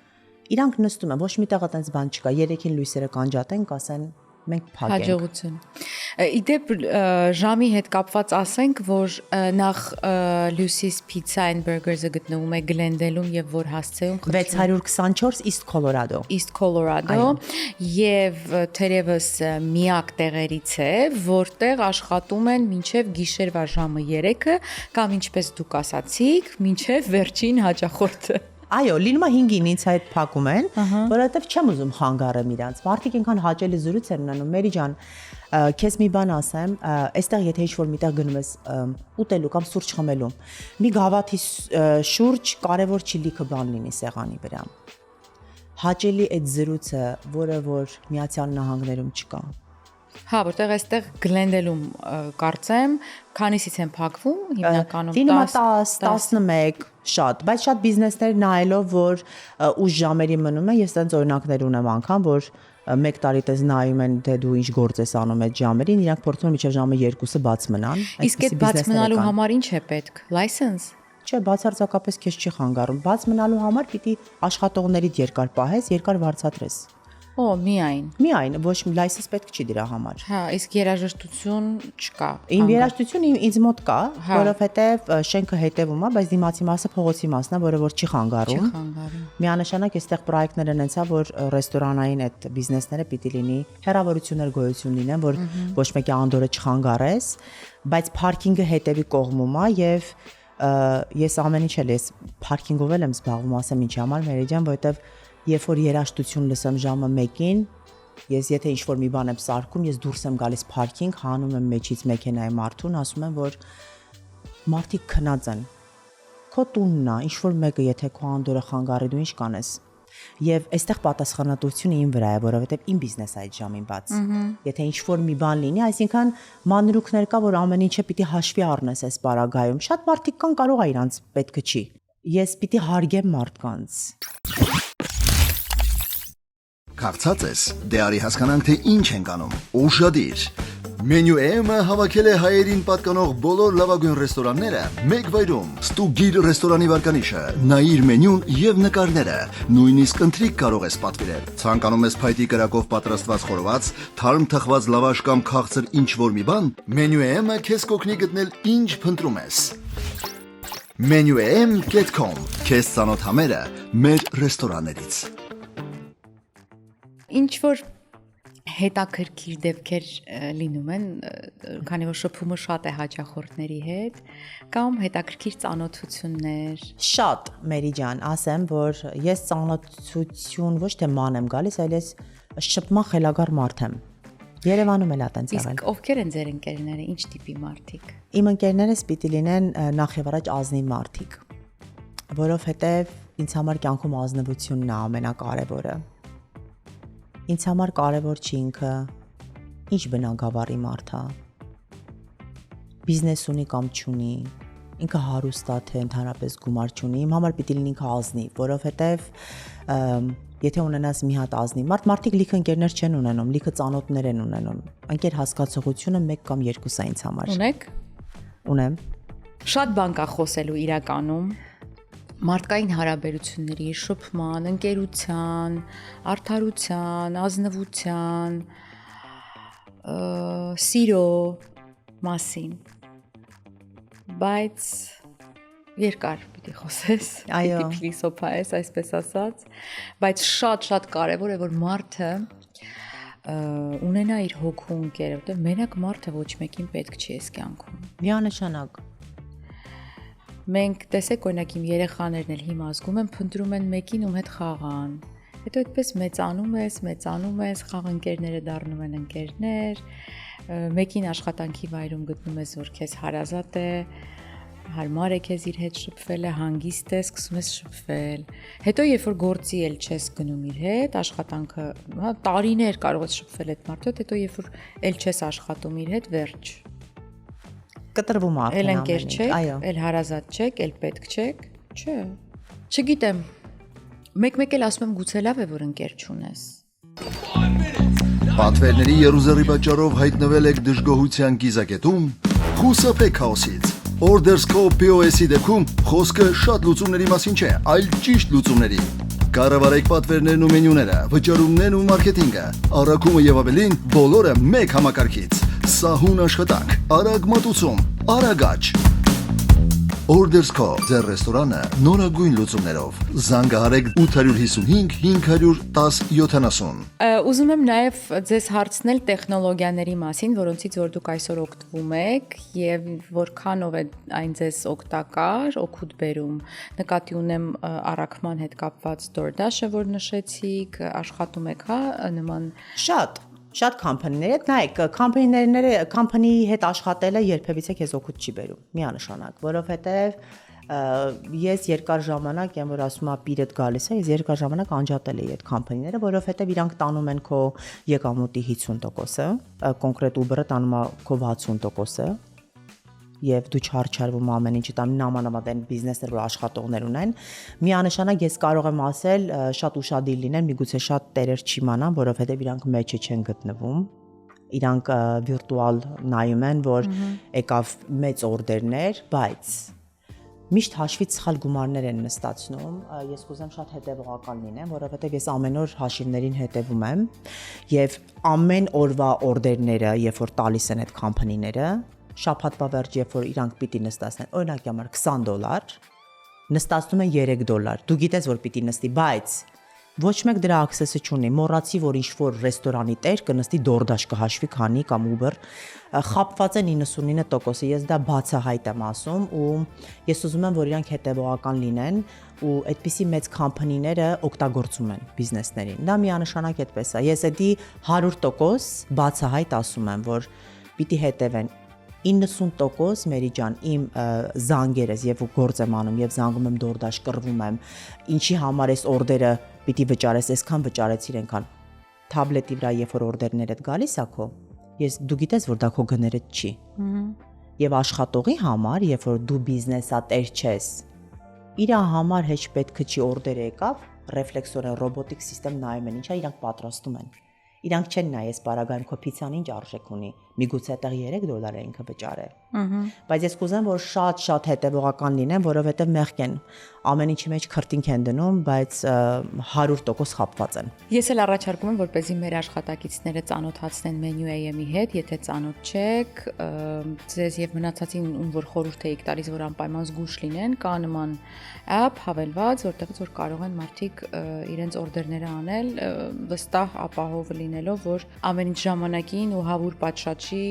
իրանք նստում են, ոչ մի տեղ այդպես բան չկա, 3-ին լույսերը կանջատեն, կասեն մենք փակ ենք։ Հաջողություն։ Իդեպ ժամի հետ կապված ասենք, որ նախ Lucy's Pizza and Burgers-ը գտնվում է Glendale-ում եւ որ հասցեում 624 East Colorado։ East Colorado եւ թերևս միակ տեղերից է, որտեղ աշխատում են մինչեւ գիշերվա ժամը 3-ը կամ ինչպես դուք ասացիք, մինչեւ վերջին հաճախորդը։ Այո, լինում է 5-ին ինձ այդ փակում են, որովհետև չեմ ուզում խանգարեմ իրանց։ Մարդիկ ինքան հաճելի զրույց են ունենում, Մերի ջան, քեզ մի բան ասեմ, այստեղ եթե ինչ-որ միտեղ գնում ես ուտելու կամ սուրճ խմելու, մի գավաթի շուրջ կարևոր չի լիքը բան լինի սեղանի վրա։ Հաճելի այդ զրույցը, որը որ Միացյալ Նահանգներում չկա։ Հա, որտեղ այստեղ Glendale-ում կարծեմ, քանիսից են փակվում, հիմնականում 10, 11 շատ, բայց շատ բիզնեսներ նայելով, որ ուշ ժամերի մնում են, ես տենց օրինակներ ունեմ անգամ, որ 1 տարի տես նայում են, թե դու ինչ գործ ես անում այդ ժամերին, իրանք փորձում են մինչև ժամը 2-ը բաց մնան։ Իսկ այդ բաց մնալու համար ինչ է պետք։ License։ Չէ, բացարձակապես քեզ չի խանգարում։ Բաց մնալու համար պիտի աշխատողներիդ երկար պահես, երկար վարձատրես։ Օ, միայն։ Միայն, ոչ մի լայսենս պետք չի դրա համար։ Հա, իսկ երաժշտություն չկա։ Իմ երաժշտությունը ինձ մոտ կա, որովհետև շենքը հետևում է, բայց դիմացի մասը փողոցի մասն է, որը որ չի խանգարում։ Միանշանակ այստեղ պրոյեկտներ են հենցա, որ ռեստորանային այդ բիզնեսները պիտի լինի, հեռավորություններ գոյություն լինեն, որ ոչ մեկի անդորը չխանգարես, բայց parking-ը հետևի կողմում է եւ ես ամեն ինչ էլ ես parking-ով եմ զբաղվում, ասեմ ինչի համար, Մերի ջան, որովհետև երբ որ երաժշտություն լսեմ ժամը 1-ին, ես եթե ինչ-որ մի բան եմ սարքում, ես դուրս եմ գալիս parking, հանում եմ մեջից մեքենայի մարդուն, ասում եմ, որ մարդիկ քնած են։ Քո տունն է, ինչ-որ մեկը եթե քո անդորը խանգարի, դու ինչ կանես։ Եվ այստեղ պատասխանատվությունը իմ վրա է, որովհետև իմ բիզնեսը այդ ժամին բաց։ Եթե ինչ-որ մի բան լինի, այսինքն մանրուքներ կա, որ ամեն ինչը պիտի հաշվի առնես այս պարագայում։ Շատ մարդիկ կան, կարող է իրանց պետքը չի։ Ես պիտի հարգեմ մարդկանց։ Քաղցած ես, դե արի հասկանանք, թե ինչ ենք անում։ Ուշադիր։ Մենյու M-ը հավաքել է հայերին պատկանող բոլոր լավագույն ռեստորանները մեկ վայրում։ Ստուգիր ռեստորանի վարկանիշը, նայիր մենյուն եւ նկարները, նույնիսկ ընթրիք կարող ես պատվիրել։ Ցանկանում ես փայտի կրակով պատրաստված խորոված, թարմ թխված լավաշ կամ քաղցր ինչ-որ մի բան, Մենյու M-ը քեզ կօգնի գտնել ինչ փնտրում ես։ menuem.com Քեզ ծանոթ համերը մեր ռեստորաններից։ Ինչ որ հետաքրքիր դեպքեր լինում են, քանի որ շփումը շատ է հաճախորդների հետ, կամ հետաքրքիր ծանոթություններ։ Շատ, Մերի ջան, ասեմ, որ ես ծանոթություն ոչ թե ման եմ գալիս, այլ ես շփման խելագար մարդ եմ։ Երևանում էլ այդպես եղել։ Իսկ ովքեր են ձեր ընկերները, ինչ տիպի մարդիկ։ Իմ ընկերներս պիտի լինեն նախ եւ առաջ ազնիվ մարդիկ, որովհետեւ ինձ համար կյանքում ազնվությունն է ամենակարևորը։ Ինձ համար կարևոր չի ինքը ինչ բնագավառի մարդ է, բիզնես ունի կամ չունի, ինքը հարուստ է թե ընդհանրապես գումար չունի, իմ համար պիտի լինի ինքը ազնիվ, որովհետև եթե ունենաս մի հատ ազնիվ մարդ, մարդիկ լիքը ընկերներ չեն ունենում, լիքը ծանոթներ են ունենում, ընկեր հասկացողությունը 1 կամ 2 է ինձ համար։ Ունեք։ Ունեմ։ Շատ բան կա խոսելու իրականում։ Մարդկային հարաբերությունների, շփման, ընկերության, արդարության, ազնվության, սիրո մասին։ Բայց երկար պիտի խոսես, պիտի փիլիսոփայես, այսպես ասած, բայց շատ կարևոր է, որ մարդը ունենա իր հոգու ընկերը, որտեղ մենակ մարդը ոչ մեկին պետք չի այս կյանքում։ Միանշանակ։ Մենք տեսեք օրինակ իմ երեխաներն էլ հիմա զգում են, փնտրում են մեկին, ում հետ խաղան։ Հետո այդպես մեծանում ես, խաղընկերները դառնում են ընկերներ, մեկին աշխատանքի վայրում գտնում ես, որ քեզ հարազատ է, հարմար է քեզ իր հետ շփվել է, հանգիստ է, սկսում ես շփվել։ Հետո երբ որ գործի էլ չես գնում իր հետ, աշխատանքը, հա, տարիներ կարող ես շփվել այդ մարդու հետ, հետո երբ որ էլ չես աշխատում իր հետ, վերջ։ Կտրվում Էլ արդեն ընկեր չեք, այո։ էլ հարազատ չեք, էլ պետք չեք, չէ։ Չգիտեմ։ Մեկ-մեկ էլ ասում եմ գուցե լավ է որ ընկեր չունես։ Պատվերների երուզերի պատճառով հայտնվել եք դժգոհության գիզակետում, խուսափեք քաոսից։ Ordersco POS-ի դեպքում խոսքը շատ լուծումների մասին չէ, այլ ճիշտ լուծումների։ Կառավարեք պատվերներն ու մենյուները, վճարումներն ու մարքեթինգը, առաքումը եւ ավելին, բոլորը մեկ համակարգից։ Սահուն աշխատանք, արագ մատուցում, արագ աճ։ Ordersco ձեր ռեստորանը նորագույն լուծումներով։ Զանգահարեք 855 510 70։ Ուզում եմ նաև ձեզ հարցնել տեխնոլոգիաների մասին, որոնցից որ դուք այսօր օգտվում եք եւ որքանով է այն ձեզ օգտակար, օգուտ բերում։ Նկատի ունեմ առաքման հետ կապված DoorDash-ը, որ նշեցիք, աշխատում եք, հա, նման Շատ կամփանիներ հետ, նայեք, կամփանիի հետ աշխատելը երբևիցե քեզ օգուտ չի բերում, միանշանակ, որովհետև ես երկար ժամանակ եմ որ ասում եմ պիրդ գալիս է, ես երկար ժամանակ անջատել էի այդ կամփանիները, որովհետև իրանք տանում են քո եկամուտի 50%-ը, կոնկրետ Uber-ը տանում է քո 60%-ը, եւ դու չարչարվում ամեն ինչի տամ նամանավանդ այն բիզնեսներ որ աշխատողներ ունեն միանշանակ ես կարող եմ ասել շատ ուշադիր լինեն միգուցե շատ տերեր չիմանան որովհետեւ իրանք մեջը չեն գտնվում իրանք վիրտուալ նայում են որ եկավ մեծ օրդերներ բայց միշտ հաշվից սխալ գումարներ են նստացնում ես կուզեմ շատ հետևողական լինեմ որովհետեւ ես ամեն օր հաշիվներին հետևում եմ եւ ամեն օրվա օրդերները երբ որ տալիս են այդ կամփանիները շաբաթվա վերջ երբ որ իրանք պիտի նստացնեն օրինակի համար $20 նստացնում են $3 դու գիտես որ պիտի նստի բայց ոչ մեկ դրա access-ը չունի մոռացի որ ինչ որ ռեստորանի տեր կնստի DoorDash կհաշվի քանի կամ Uber խապված են 99%-ը ես դա բացահայտ եմ ասում ու ես ուզում եմ որ իրանք հետևողական լինեն ու այդպիսի մեծ կամփանիները օգտագործում են բիզնեսներին դա միանշանակ այդպես է ես էդի 100% բացահայտ ասում եմ որ պիտի հետևեն 90% մերի ջան իմ զանգերս եւ գործ եմ անում եւ զանգում եմ DoorDash կռվում եմ ինչի համար էս օրդերը պիտի վճարես այսքան վճարեցիր այնքան թաբլետի վրա երբ որ օրդերներդ գալիս է քո ես դու գիտես որ դա քո գներդ չի եւ աշխատողի համար երբ որ դու բիզնեսատեր չես իր համար հեչ պետք չի օրդեր եկավ ռեֆլեքսորեն ռոբոտիկ սիստեմ նայում են ինչա իրանք պատրաստում են իրանք չեն նայես բարագայում քո պիցան ինչ արժեք ունի միգուցե այդտեղ $3 է ինքը վճարե բայց ես կուզեմ որ շատ հետևողական լինեմ որովհետեւ մեղք են ամեն ինչի մեջ քրտինք են դնում բայց 100% խապված են Ես էլ առաջարկում եմ որպեսզի մեր աշխատակիցները ծանոթացնեն Menu AM-ի հետ եթե ծանոթ չեք ձեզ եւ մնացածին ում որ խորհուրդ եք տալիս որ անպայման զգուշ լինեն կա նման app հավելված որտեղից որ կարող են մարդիկ իրենց օրդերները անել վստահ ապահով լինելով որ ամեն ինչ ժամանակին ու հավուր պատշաճի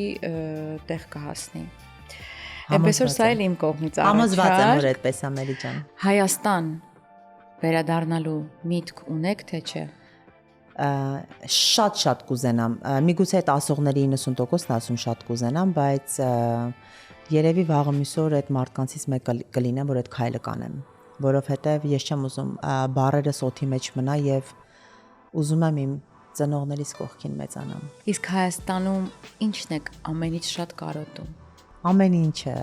տեղ կհասնի Այնպես որ սա էլ իմ կողմից Համոզված եմ որ այդպես է Մերի ջան Հայաստան վերադառնալու միտք ունեք թե չէ շատ կուզենամ միգուցե այդ ասողների 90%-ն ասում շատ կուզենամ բայց երևի վաղը միսօր այդ մարդկանցից մեկը կլինեմ որ այդ քայլը կանեմ որովհետև ես չեմ ուզում բարերս օդի մեջ մնա եւ ուզում եմ իմ ծնողներիս կողքին մեծանամ Իսկ Հայաստանում ի՞նչն եք ամենից շատ կարոտում Ամեն ինչը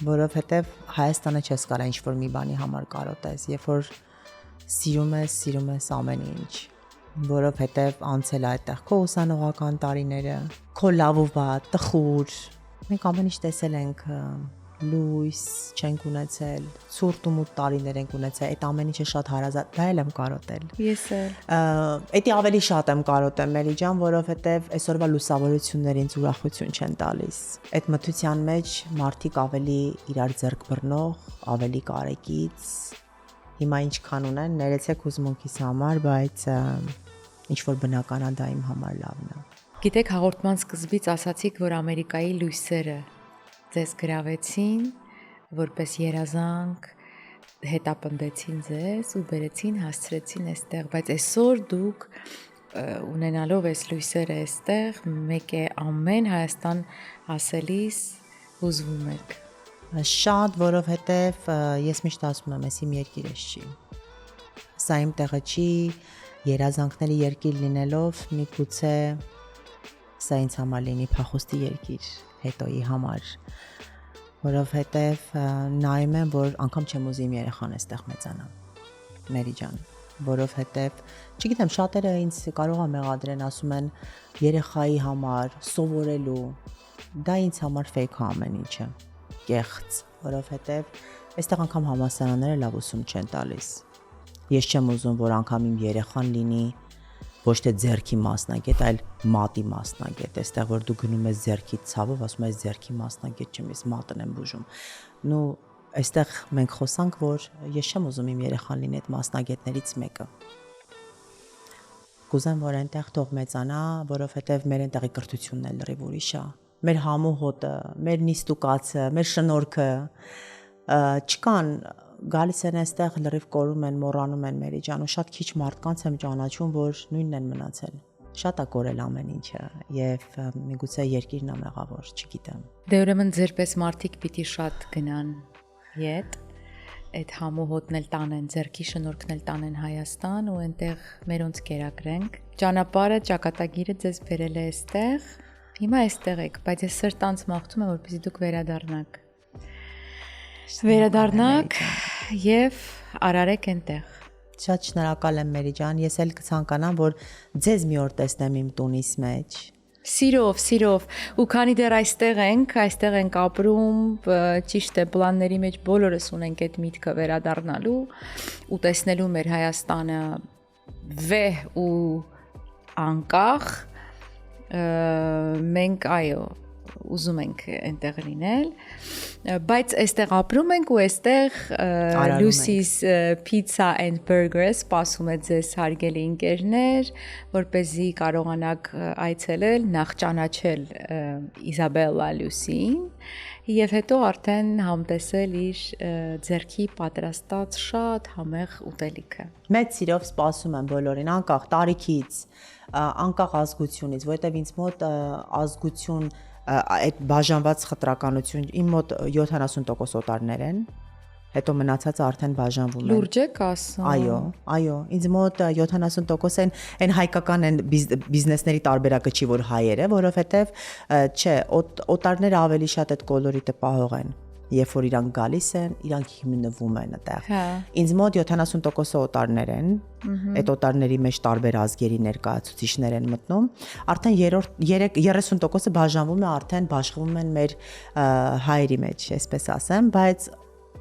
որովհետև Հայաստանը չես կարա ինչ որ մի բանի համար կարոտես երբ որ սիրում ես ամեն ինչ որովհետև անցել է այդտեղ քո ուսանողական տարիները քո լավ ու վատ տխուր մենք ամեն ինչ տեսել ենք լույս չենք ունեցել ցուրտ ու մութ տարիներ ենք ունեցել այդ ամեն ինչը շատ հարազատ դա էլ եմ կարոտել Ես էլ Էդի ավելի շատ եմ կարոտեմ Մերի ջան որովհետև այսօրվա լուսավորությունները ինձ ուրախություն չեն տալիս այդ մթության մեջ մարդիկ ավելի իրար ձեռք բռնող ավելի կարեկից հիմա ինչքան ունեն ներեցեք հուզմունքիս համար բայց ինչ որ բնական է դա իմ համար լավն է Գիտեք հաղորդման սկզբից ասացիք որ Ամերիկայի լույսերը ձեզ գրավեցին որպես երազանք հետապնդեցին ձեզ ու բերեցին հասցրեցին այստեղ, բայց այսօր դուք ունենալով այս լույսերը այստեղ, մեկ է ամեն Հայաստան ասելիս հուզվում եք։ Շատ, որովհետև ես միշտ ասում եմ, ես իմ երկիրը չի։ Սա իմ տեղը չի, երազանքների երկիր լինելով, միգուցե սա ինձ համար լինի փախուստի երկիր հետոյի համար, որովհետև նայում եմ, որ անգամ չեմ ուզի իմ երեխան այստեղ մեծանա, Մերի ջան, որովհետև, չգիտեմ, շատերը ինձ կարող է մեղադրեն, ասում են երեխայի համար, սովորելու, դա ինձ համար fake է ամեն ինչը, կեղծ, որովհետև այստեղ անգամ համալսարանները լավ ուսում չեն տալիս, ես չեմ ուզում, որ անգամ իմ երեխան լինի ոչ թե ձերքի մասնագետ, այլ մատի մասնագետ, այստեղ որ դու գնում ես ձերքի ցավով, ասում ես ձերքի մասնագետ չեմ, ես մատն եմ բուժում։ Նու այստեղ մենք խոսանք, որ ես չեմ ուզում իմ երեխան լինի այդ մասնագետներից մեկը։ Կուզեմ, որ այնտեղ թող մեծանա, որովհետև մեր այնտեղի կրթությունն էլ լրիվ ուրիշ է։ Մեր համու հոտը, մեր նիստուկացը, մեր շնորհքը չկան գալիս են այստեղ լրիվ կորում են, մոռանում են Մերի ջան ու շատ քիչ մարդկանց եմ ճանաչում, որ նույնն են մնացել։ Շատ է կորել ամեն ինչը եւ միգուցե երկիրն է մեղավոր, չգիտեմ։ Դե ուրեմն ձերպես մարդիկ պիտի շատ գնան յետ, այդ համու հոտն էլ տանեն, ձերքի շնորհքն էլ տանեն Հայաստան ու այնտեղ մերոնց կերակրենք։ Ճանապարհը, ճակատագիրը ձեզ բերել է այստեղ։ Հիմա այստեղ եք, բայց ես սրտանց մաղթում եմ, որպեսզի դուք վերադառնաք։ Վերադառնաք եւ արարեք այնտեղ։ Շատ շնորհակալ եմ Մերի ջան, ես էլ կցանկանամ, որ ձեզ մի օր տեսնեմ իմ տունիս մեջ։ Սիրով, ու քանի դեռ այստեղ ենք ապրում, ճիշտ է, պլանների մեջ բոլորս ունենք այդ միտքը վերադառնալու ու տեսնելու մեր Հայաստանը վեհ ու անկախ, մենք այո ուզում ենք այնտեղ լինել, բայց այստեղ ապրում ենք ու այստեղ Lucy's Pizza and Burgers սպասում է ձեզ հարգելի ընկերներ, որպեսզի կարողանաք այցելել, նախ ճանաչել Իզաբելլա Լուսին եւ հետո արդեն համտեսել իր ձեռքի պատրաստած շատ համեղ ուտելիքը։ Մեծ սիրով սպասում եմ բոլորին, անկախ տարիքից, անկախ ազգությունից, որովհետեւ ինձ մոտ ազգություն այդ բաժանված խտրականություն իմ մոտ 70% օտարներ են, հետո մնացածը արդեն բաժանվում են։ Լուրջ եք ասում։ Այո, ինձ մոտ 70% այն հայկական են բիզնեսների տարբերակը չի, որ հայերը, որովհետև չէ, օտարները ավելի շատ այդ կոլորիտը պահող են։ Երբ որ իրանք գալիս են, իրանք հիմնվում են այդտեղ։ Ինձ մոտ 70% օտարներ են, այդ օտարների մեջ տարբեր ազգերի ներկայացուցիչներ են մտնում, արդեն 30%-ը բաժանվում է, արդեն բաշխվում են մեր հայերի մեջ, այսպես ասեմ, բայց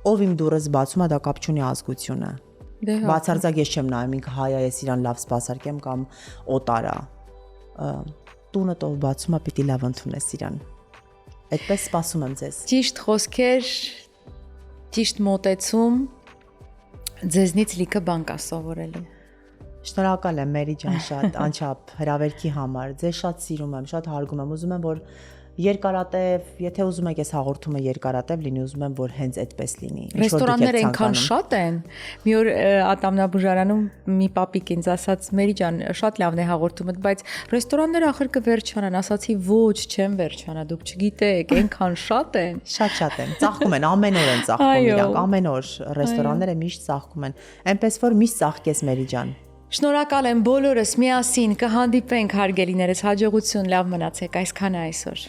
ով իմ դուրս բացում է, դա կապ չունի ազգությունը։ Բացարձակ ես չեմ նայում, ինքը հայ է, ես իրան լավ սպասարկեմ կամ օտար է։ Տունը ով բացում է, պիտի լավ ընդունես իրան։ Այդպես սպասում եմ ձեզ։ Ճիշտ խոսքեր, ճիշտ մոտեցում, ձեզնից լիքը բան կա սովորելու։ Շնորհակալ եմ Մերի ջան շատ անչափ հրավերքի համար։ Ձեզ շատ սիրում եմ, շատ հարգում եմ, ուզում եմ որ երկարատև, եթե ուզում եք ես հաղորդումը երկարատև լինի, ուզում եմ որ հենց այդպես լինի։ Ռեստորանները այնքան շատ են։ Մի օր Ատամնաբուժարանում մի պապիկ ինձ ասաց. «Մերի ջան, շատ լավն է հաղորդումը, բայց ռեստորանները ախր կվերջանան»։ Ասացի. «Ոչ, չեմ վերջանա, դուք չգիտեք, այնքան շատ են»։ Շատ են։ Ծաղկում են, ամեն օր են ծաղկում իրանք, ամեն օր ռեստորանները միշտ ծաղկում են։ Այնպես որ միշտ ծաղկես Մերի ջան։ Շնորհակալ եմ բոլորս միասին կհանդիպենք հարգելիներս, հաջողություն, լավ մնացեք, այսքանը այսօր։